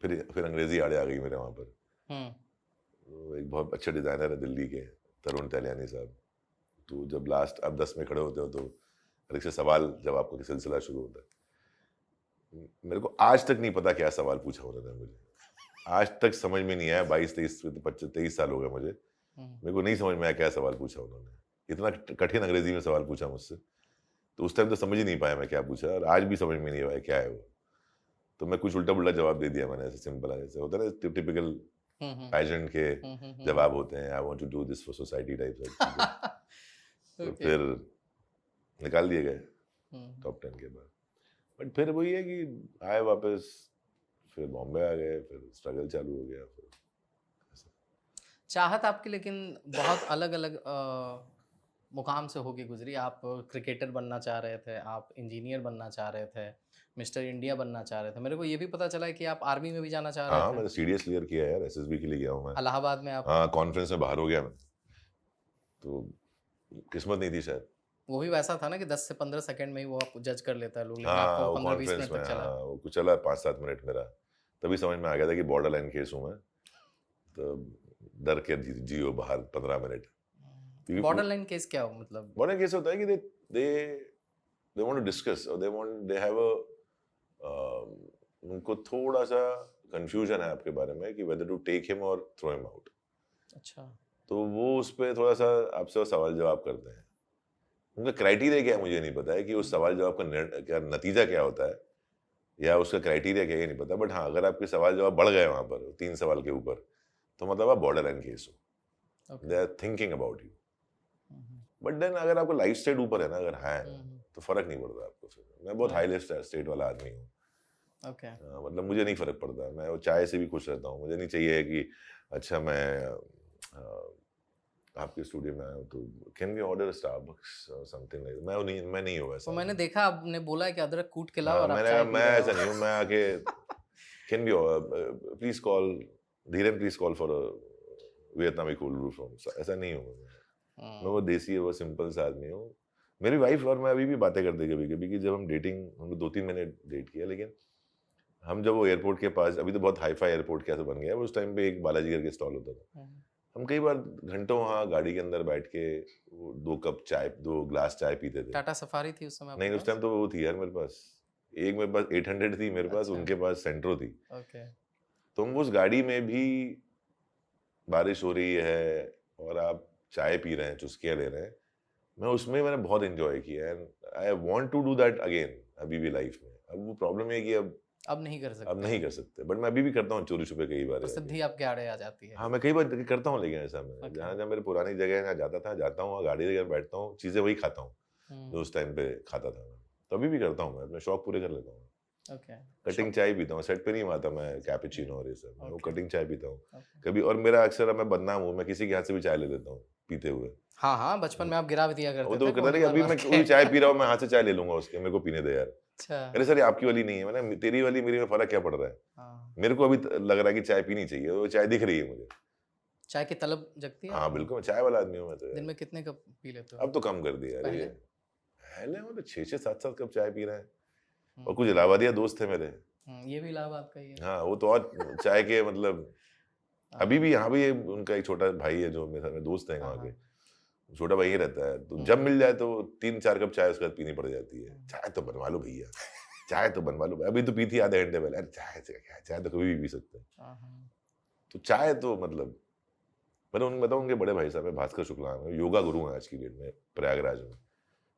S2: फिर अंग्रेजी आड़े आ गई मेरे वहाँ पर। तो एक बहुत अच्छे डिज़ाइनर है दिल्ली के, तरुण तैलियानी साहब। तो जब लास्ट आप 10 में खड़े होते हो तो हर एक से सवाल जवाब का सिलसिला शुरू होता है। मेरे को आज तक नहीं पता क्या सवाल पूछा उन्होंने मुझे, आज तक समझ में नहीं आया। 22-23 साल हो गए मुझे, मेरे को नहीं समझ में आया क्या सवाल पूछा उन्होंने। इतना कठिन अंग्रेजी में सवाल पूछा मुझसे, तो उस टाइम तो समझ ही नहीं पाया मैं क्या पूछा, और आज भी समझ में नहीं आया क्या है वो। तो मैं कुछ उल्टा पुल्टा जवाब दे दिया मैंने, ऐसे सिंपल, ऐसे होता है ना टिपिकल पेजेंट के जवाब होते हैं, I want to do this for society type. तो फिर निकाल दिए गए टॉप 10 के बाद। बट फिर वही है कि आए वापस, फिर बॉम्बे आ गए, फिर स्ट्रगल चालू हो गया। फिर
S1: चाहत आपकी लेकिन बहुत अलग अलग मुकाम से होके गुजरी। आप क्रिकेटर बनना चाह रहे थे, आप इंजीनियर बनना चाह रहे थे, मिस्टर इंडिया बनना चाह रहे थे। मेरे को ये भी पता चला है कि आप आर्मी में भी जाना चाह रहे
S2: हाँ,
S1: थे।
S2: मैंने सीडीएस क्लियर किया यार, एसएसबी के लिए गया हूँ मैं।
S1: इलाहाबाद में आप,
S2: हाँ, कॉन्फ्रेंस में बाहर हो गया मैं, तो किस्मत नहीं थी शायद।
S1: वो भी वैसा था ना कि 10 से 15 सेकंड में ही वो आपको जज कर लेता है लोग, लेकिन
S2: हाँ,
S1: आपका
S2: वो
S1: 15-20
S2: कॉन्फ्रेंस
S1: मिनट
S2: में,
S1: तक चला।
S2: हाँ वो कुछ चला 5-7 मिनट मेरा, तभी समझ में आ गया था कि बॉर्डर लाइन केस हूँ मैं। तो डर के जियो बाहर 15 मिनट।
S1: बॉर्डर लाइन केस क्या हो मतलब?
S2: बॉर्डर केस होता है कि दे वांट टू डिस्कस, और दे हैव उनको थोड़ा सा कंफ्यूजन है आपके बारे में कि वेदर टू टेक हिम और थ्रो हिम आउट।
S1: अच्छा।
S2: तो वो उस पर थोड़ा सा आपसे सवाल जवाब करते हैं। उनका क्राइटेरिया क्या है मुझे नहीं पता है कि उस सवाल जवाब का क्या नतीजा क्या होता है, या उसका क्राइटेरिया क्या है, ये नहीं पता। बट हाँ, अगर आपके सवाल जवाब बढ़ गए वहाँ पर 3 सवाल के ऊपर, तो मतलब आप बॉर्डर लाइन केस हो, they are thinking about you. But then अगर आपको लाइफ स्टेट ऊपर है ना, अगर है तो फर्क नहीं पड़ता आपको। फिर मैं बहुत हाई लाइफ स्टेट वाला आदमी हूँ।
S1: ओके।
S2: मतलब मुझे नहीं फर्क पड़ता, मैं वो चाय से भी खुश रहता हूँ। मुझे नहीं चाहिए कि अच्छा मैं आपके स्टूडियो में आया हूँ तो कैन वी ऑर्डर स्टारबक्स और समथिंग लाइक। मैं नहीं हूँ
S1: तो
S2: ऐसा।
S1: मैंने देखा आपने बोला है कि अदरक कूट के लाओ
S2: हाँ,
S1: और आप
S2: मैंने
S1: चाय
S2: कहा
S1: पी
S2: मैं
S1: रहे
S2: ऐसा
S1: हो।
S2: नहीं हूँ। मैं आके can be please call Dhiren, please call for Vietnamese cold brew from, ऐसा नहीं हूँ मैं वो देसी है, वो सिंपल सा आदमी हूँ। मेरी वाइफ और मैं अभी भी बातें करते कभी कभी कि जब हम डेटिंग, हमने 2-3 महीने डेट किया, लेकिन हम जब वो एयरपोर्ट के पास, अभी तो बहुत हाई फाई एयरपोर्ट कैसे बन गया है, उस टाइम पे एक बालाजी करके स्टॉल होता था। हम कई बार घंटों वहाँ गाड़ी के अंदर बैठ के 2 कप चाय, 2 ग्लास चाय पीते थे।
S1: टाटा सफारी थी उस समय आपके
S2: नहीं, उस टाइम तो वो थी यार मेरे पास, एक मेरे पास 800 थी मेरे पास,
S1: अच्छा।
S2: उनके पास सेंट्रो थी।
S1: ओके।
S2: तो हम उस गाड़ी में भी, बारिश हो रही है और आप चाय पी रहे हैं, चुस्कियाँ ले रहे हैं, मैं उसमें मैंने बहुत एंजॉय किया and I want to do that again अभी भी लाइफ में। अब वो प्रॉब्लम है कि
S1: अब नहीं कर सकते।
S2: अब नहीं कर सकते, बट मैं अभी भी करता हूँ चोरी छुपे कई बार।
S1: प्रसिद्धि आपके आड़े आ जाती है।
S2: हाँ, मैं कई बार करता हूँ, लेकिन ऐसा मैं
S1: Okay.
S2: जहाँ जहाँ मेरी पुरानी जगह है जहाँ जाता हूँ, वहाँ गाड़ी लेकर बैठता हूँ, चीज़ें वही खाता हूँ जो उस टाइम पे खाता था मैं। तो अभी भी करता हूँ, मैं अपने शौक पूरे कर लेता हूँ।
S1: ओके।
S2: कटिंग चाय पीता हूँ, सेट पे नहीं आता मैं कैपुचिनो और ये सब, मैं वो
S1: Okay.
S2: कटिंग चाय पीता हूँ
S1: Okay.
S2: कभी। और मेरा अक्सर, मैं बदनाम हूँ, मैं किसी के हाथ से भी चाय ले लेता हूँ पीते हुए।
S1: हाँ हाँ, बचपन में आप गिरा भी दिया
S2: वो
S1: करते
S2: तो
S1: थे
S2: कहता
S1: कोहनी
S2: नहीं, अभी
S1: मार
S2: मैं
S1: मार
S2: कोई
S1: के।
S2: चाय पी रहा हूँ, मैं हाथ से चाय ले लूंगा उसके, मेरे को पीने दे यार।
S1: अच्छा।
S2: अरे सर, ये आपकी वाली नहीं है, मैंने तेरी वाली मेरी में फर्क क्या पड़ रहा है?
S1: हाँ।
S2: मेरे को अभी लग रहा है कि चाय पीनी चाहिए, वो चाय दिख रही है मुझे।
S1: चाय की तलब जगती है
S2: हाँ
S1: आपको?
S2: बिल्कुल, मैं चाय वाला आदमी हूँ मैं तो
S1: दिन
S2: यार।
S1: में कितने कप पी लेते हो?
S2: अब तो कम कर दिया यार
S1: पहले?
S2: ये। पहले वो तो 6-6, 7-7 कप चाय पी रहे हैं। और
S1: हम्म,
S2: कुछ इलाहाबादिया दोस्त थे मेरे।
S1: ये भी इलाहाबाद का ही है।
S2: हाँ, वो तो और चाय के मतलब, अभी भी यहाँ भी उनका एक छोटा भाई है जो मेरे दोस्त है वहाँ
S1: हाँ,
S2: के, छोटा भाई ही रहता है, तो जब मिल जाए तो 3-4 कप चाय उसके बाद पीनी पड़ जाती है। चाय तो बनवा लो भैया, चाय तो बनवा लो। अभी तो पी थी आधे घंटे पहले। अरे चाय से क्या, चाय तो कभी भी पी सकते हैं।
S1: हाँ।
S2: तो चाय तो मतलब, मैंने उनको बताऊँ, उनके बड़े भाई साहब है भास्कर शुक्ला, योगा गुरु हैं आज की डेट में प्रयागराज में,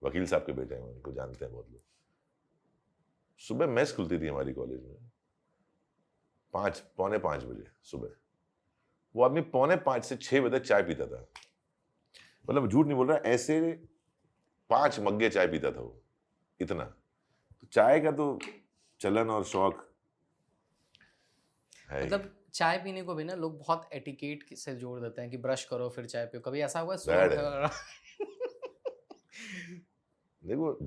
S2: वकील साहब के बेटे हैं, उनको जानते हैं बहुत लोग। सुबह मेस खुलती थी हमारी कॉलेज में 5-पौने 5 बजे सुबह। वो आदमी 4:45 से 6 बजे तक चाय पीता था। मतलब झूठ नहीं बोल रहा, ऐसे 5 मग्गे चाय पीता था वो, इतना। तो चाय का तो चलन और शौक है ही।
S1: मतलब चाय पीने को भी ना लोग बहुत एटिकेट से जोड़ देते हैं कि ब्रश करो फिर चाय पियो, कभी ऐसा हुआ है
S2: बैड है।
S1: सुबह?
S2: देखो,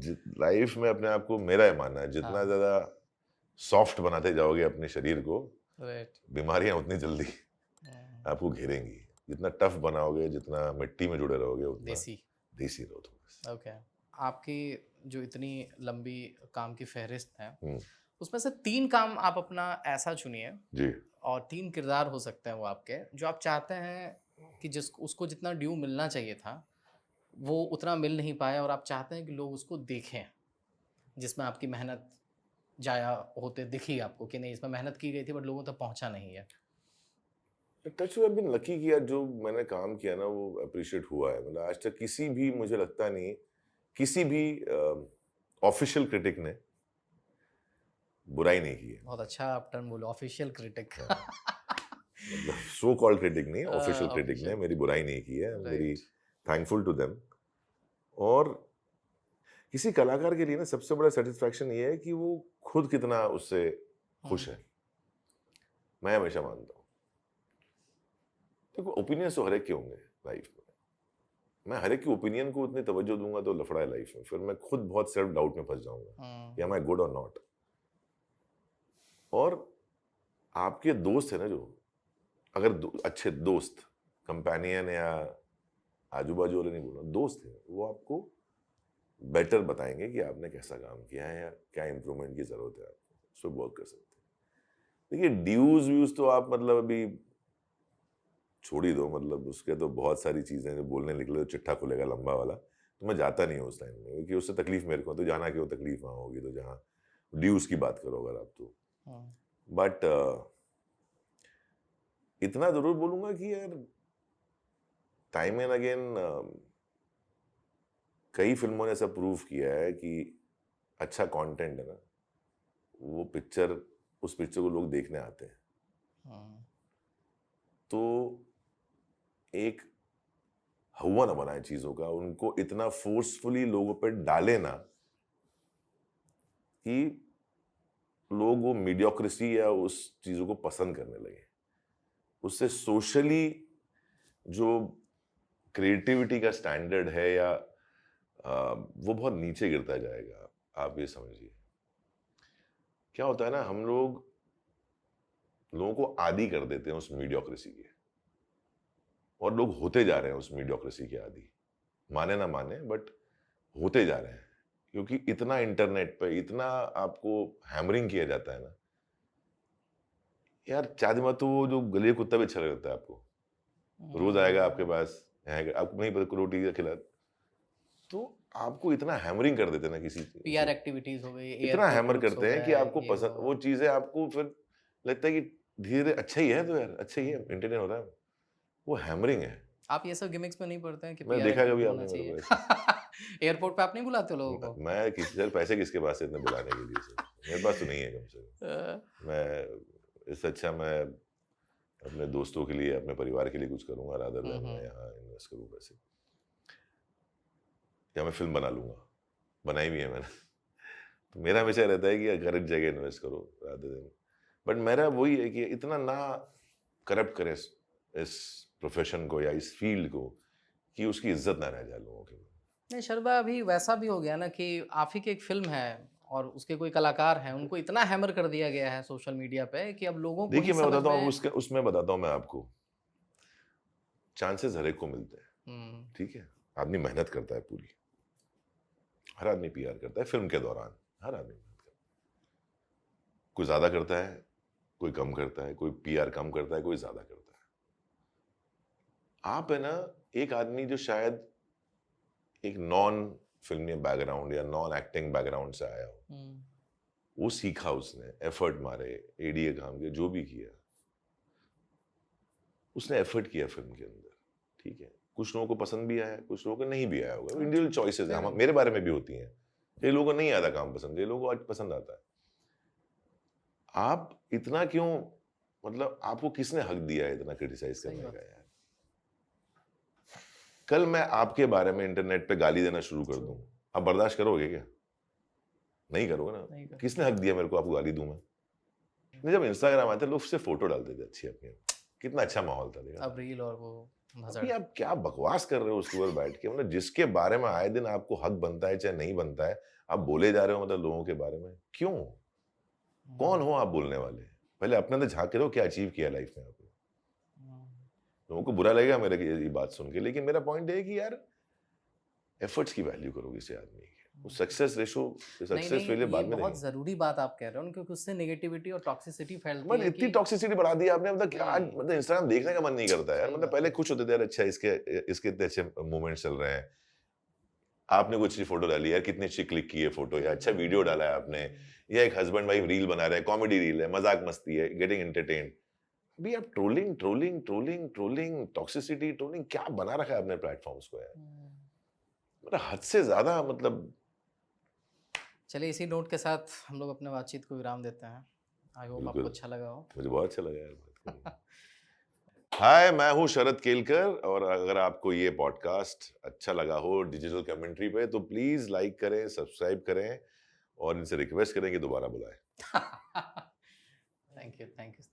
S2: लाइफ में अपने आप को, मेरा ये मानना है, जितना
S1: हाँ।
S2: ज्यादा सॉफ्ट बनाते जाओगे अपने शरीर को,
S1: राइट।
S2: बीमारियां उतनी जल्दी आपको घेरेंगी। जितना टफ बनाओगे, जितना मिट्टी में जुड़े रहोगे, उतना
S1: देसी।
S2: देसी रहो थोड़ा
S1: ओके। आपकी जो इतनी लंबी काम की फहरिस्त है,
S2: सा।
S1: उसमें से 3 काम आप अपना ऐसा चुनिए
S2: जी।
S1: और 3 किरदार हो सकते हैं वो आपके, जो आप चाहते हैं कि जिस उसको जितना ड्यू मिलना चाहिए था, वो उतना मिल नहीं पाया और आप चाहते हैं कि लोग उसको देखें, जिसमें आपकी मेहनत जाया होते दिखी आपको कि नहीं इसमें मेहनत की गई थी बट लोगों तक पहुंचा नहीं है।
S2: टच वुड, बीन लकी किया, जो मैंने काम किया ना वो अप्रिशिएट हुआ है। मतलब आज तक किसी भी, मुझे लगता नहीं किसी भी ऑफिशियल क्रिटिक ने बुराई नहीं की है।
S1: बहुत अच्छा आप टर्म बोलो, ऑफिशियल क्रिटिक।
S2: हाँ, मतलब सो कॉल्ड क्रिटिक नहीं, ऑफिशियल क्रिटिक ने
S1: ऑफिशियल।
S2: मेरी बुराई नहीं की है। Very
S1: right.
S2: Thankful to them. और किसी कलाकार के लिए ना सबसे बड़ा सेटिस्फैक्शन ये है कि वो खुद कितना उससे खुश है। मैं हमेशा मानता हूँ, देखो ओपिनियंस तो हर एक के होंगे लाइफ में। मैं हर एक की ओपिनियन को उतनी तवज्जो दूंगा तो लफड़ा है लाइफ में, फिर मैं खुद बहुत सेल्फ डाउट में फंस जाऊंगा कि एम आई गुड और नॉट। और आपके दोस्त है ना, जो अगर अच्छे दोस्त, कंपेनियन या आजू बाजू वाले नहीं बोल रहा, दोस्त है, वो आपको बेटर बताएंगे कि आपने कैसा काम किया है या क्या इंप्रूवमेंट की जरूरत है, आपको उस पर वर्क कर सकते हैं। देखिए ड्यूज व्यूज तो आप मतलब अभी छोड़ ही दो, मतलब उसके तो बहुत सारी चीजें जो बोलने निकले तो चिट्ठा खुलेगा लंबा वाला, तो मैं जाता नहीं हूँ उस टाइम में, क्योंकि उससे तकलीफ मेरे को, तो जाना क्यों, तकलीफ वहाँ होगी तो जहाँ ड्यूज की बात करो अगर आप तो। बट इतना जरूर बोलूंगा कि यार टाइम एंड अगेन कई फिल्मों ने ऐसा प्रूव किया है कि अच्छा कंटेंट है ना, वो पिक्चर, उस पिक्चर को लोग देखने आते हैं। तो एक हवा ना बनाए चीजों का, उनको इतना फोर्सफुली लोगों पे डाले ना कि लोग वो मीडियोक्रेसी या उस चीजों को पसंद करने लगे। उससे सोशली जो क्रिएटिविटी का स्टैंडर्ड है या वो बहुत नीचे गिरता जाएगा। आप ये समझिए, क्या होता है ना, हम लोगों को आदी कर देते हैं उस मीडियोक्रेसी के, और लोग होते जा रहे हैं उस मीडियोक्रेसी के आदी, माने ना माने बट होते जा रहे हैं, क्योंकि इतना इंटरनेट पे इतना आपको हैमरिंग किया जाता है ना यार। चादमा तो वो जो गले कुत्ता भी अच्छा लगता है आपको, रोज आएगा आपके पास, आपको नहीं पता रोटी खिला, तो आपको इतना हैमरिंग कर देते हैं ना किसी
S1: पीआर एक्टिविटीज हो गई,
S2: इतना हैमर करते हैं कि आपको पसंद, वो चीजें आपको फिर लगता है कि धीरे अच्छा ही है, तो यार अच्छा ही है, एंटरटेन हो रहा है, वो हैमरिंग है।
S1: आप ये सब गिमिक्स में नहीं पढ़ते हैं कि
S2: मैं
S1: पीआर
S2: देखा कभी
S1: होना
S2: आपने मेरे
S1: चाहिए? एयरपोर्ट पे आप नहीं बुलाते लोगों को?
S2: मैं किसी सर पैसे किसके पास है इतने बुलाने के लिए सर, मेरे पास तो नहीं है कम से कम। मैं इससे अच्छा मैं अपने दोस्तों के लिए, अपने परिवार के लिए कुछ करूंगा, रादर देन मैं यहाँ इन्वेस्ट करूँ पैसे, या मैं फिल्म बना लूंगा, बनाई भी है मैंने। तो मेरा हमेशा रहता है कि करेक्ट जगह इन्वेस्ट करो रादर देन, बट मेरा वही है कि इतना ना करप्ट करे इस प्रोफेशन को या इस फील्ड को कि उसकी इज्जत ना रह जाए लोगों के।
S1: नहीं शर्मा, अभी वैसा भी हो गया ना कि आप ही की एक फिल्म है और उसके कोई कलाकार हैं, उनको इतना हैमर कर दिया गया है सोशल मीडिया पे कि अब लोगों को
S2: देखिए
S1: ही
S2: मैं
S1: समझ
S2: बताता हूँ,
S1: में
S2: उसमें बताता हूँ मैं आपको, चांसेस हर एक को मिलते हैं, ठीक है, आदमी मेहनत करता है पूरी, हर आदमी पीआर करता है फिल्म के दौरान, हर आदमी मेहनत करता है, कोई ज्यादा करता है, कोई कम करता है, कोई पीआर कम करता है, कोई ज्यादा करता है। आप है ना, एक आदमी जो शायद एक नॉन फिल्मी बैकग्राउंड या नॉन एक्टिंग बैकग्राउंड से आया हो, वो सीखा, उसने एफर्ट मारे, एडीए काम किया, जो भी किया उसने एफर्ट किया फिल्म के अंदर, ठीक है। कुछ लोगों को पसंद भी आया, कुछ लोगों को नहीं भी आया होगा, इंडिविजुअल चॉइसेस है, मेरे बारे में भी होती हैं, कई लोगों को नहीं आता काम पसंद, कई लोगों को आज पसंद आता है। आप इतना क्यों, मतलब आपको किसने हक दिया है इतना क्रिटिसाइज करने का यार? कल मैं आपके बारे में इंटरनेट पे गाली देना शुरू कर दूं, आप बर्दाश्त करोगे क्या? नहीं करोगे ना। किसने हक दिया मेरे को आपको गाली दूं मैं? नहीं, जब इंस्टाग्राम आया था लोग उससे फोटो डालते थे अच्छी अपनी, कितना अच्छा माहौल था देखा।
S1: अब रील और वो भसड़।
S2: अभी आप क्या बकवास कर रहे हो उसके ऊपर बैठ के, मतलब जिसके बारे में आए दिन आपको हक बनता है चाहे नहीं बनता है, आप बोले जा रहे हो मतलब लोगों के बारे में, क्यों? कौन हो आप बोलने वाले? पहले अपने अंदर झांक के दो, क्या अचीव किया लाइफ में आपने। लोगों को बुरा लगेगा मेरे ये बात सुन के, लेकिन मेरा पॉइंट है कि यार एफर्ट्स की वैल्यू करो किसी आदमी की। वो सक्सेस रेशो,
S1: नहीं
S2: सक्सेस
S1: नहीं,
S2: फेलियर
S1: ये
S2: बाद में
S1: बहुत
S2: देखेंगे।
S1: जरूरी बात आप कह रहे हो, क्योंकि उससे नेगेटिविटी और टॉक्सिसिटी फैलती
S2: मतलब
S1: है
S2: इतनी
S1: कि
S2: टॉक्सिसिटी बढ़ा दी आपने, मतलब क्या आज
S1: हम्म,
S2: मतलब इंस्टाग्राम देखने का मन नहीं करता है यार।
S1: सही
S2: मतलब
S1: बात
S2: पहले
S1: है।
S2: खुश होते थे यार, अच्छा इसके इतने अच्छे मोमेंट्स चल रहे हैं, आपने कुछ अच्छी फोटो डाली यार, कितनी अच्छी क्लिक की है फोटो, या अच्छा वीडियो डाला है आपने, या एक हस्बैंड वाइफ रील बना रहे हैं, कॉमेडी रील है, मजाक मस्ती है, गेटिंग एंटरटेन्ड। अभी आप trolling trolling trolling trolling toxicity trolling क्या बना रखा है अपने प्लेटफॉर्म्स को यार, मतलब हद से ज्यादा। मतलब
S1: चलिए इसी नोट के साथ हम लोग अपने बातचीत को विराम देते हैं। आई होप आपको
S2: बिल्कुल,
S1: अच्छा लगा हो।
S2: मुझे बहुत अच्छा लगा यार बात करके। हाय, मैं हूँ शरद केलकर, और अगर आपको ये पॉडकास्ट अच्छा लगा हो डिजिटल कमेंट्री पे, तो प्लीज लाइक करें, सब्सक्राइब करें, और इनसे रिक्वेस्ट करें कि दोबारा बुलाएं।
S1: Thank you, thank you.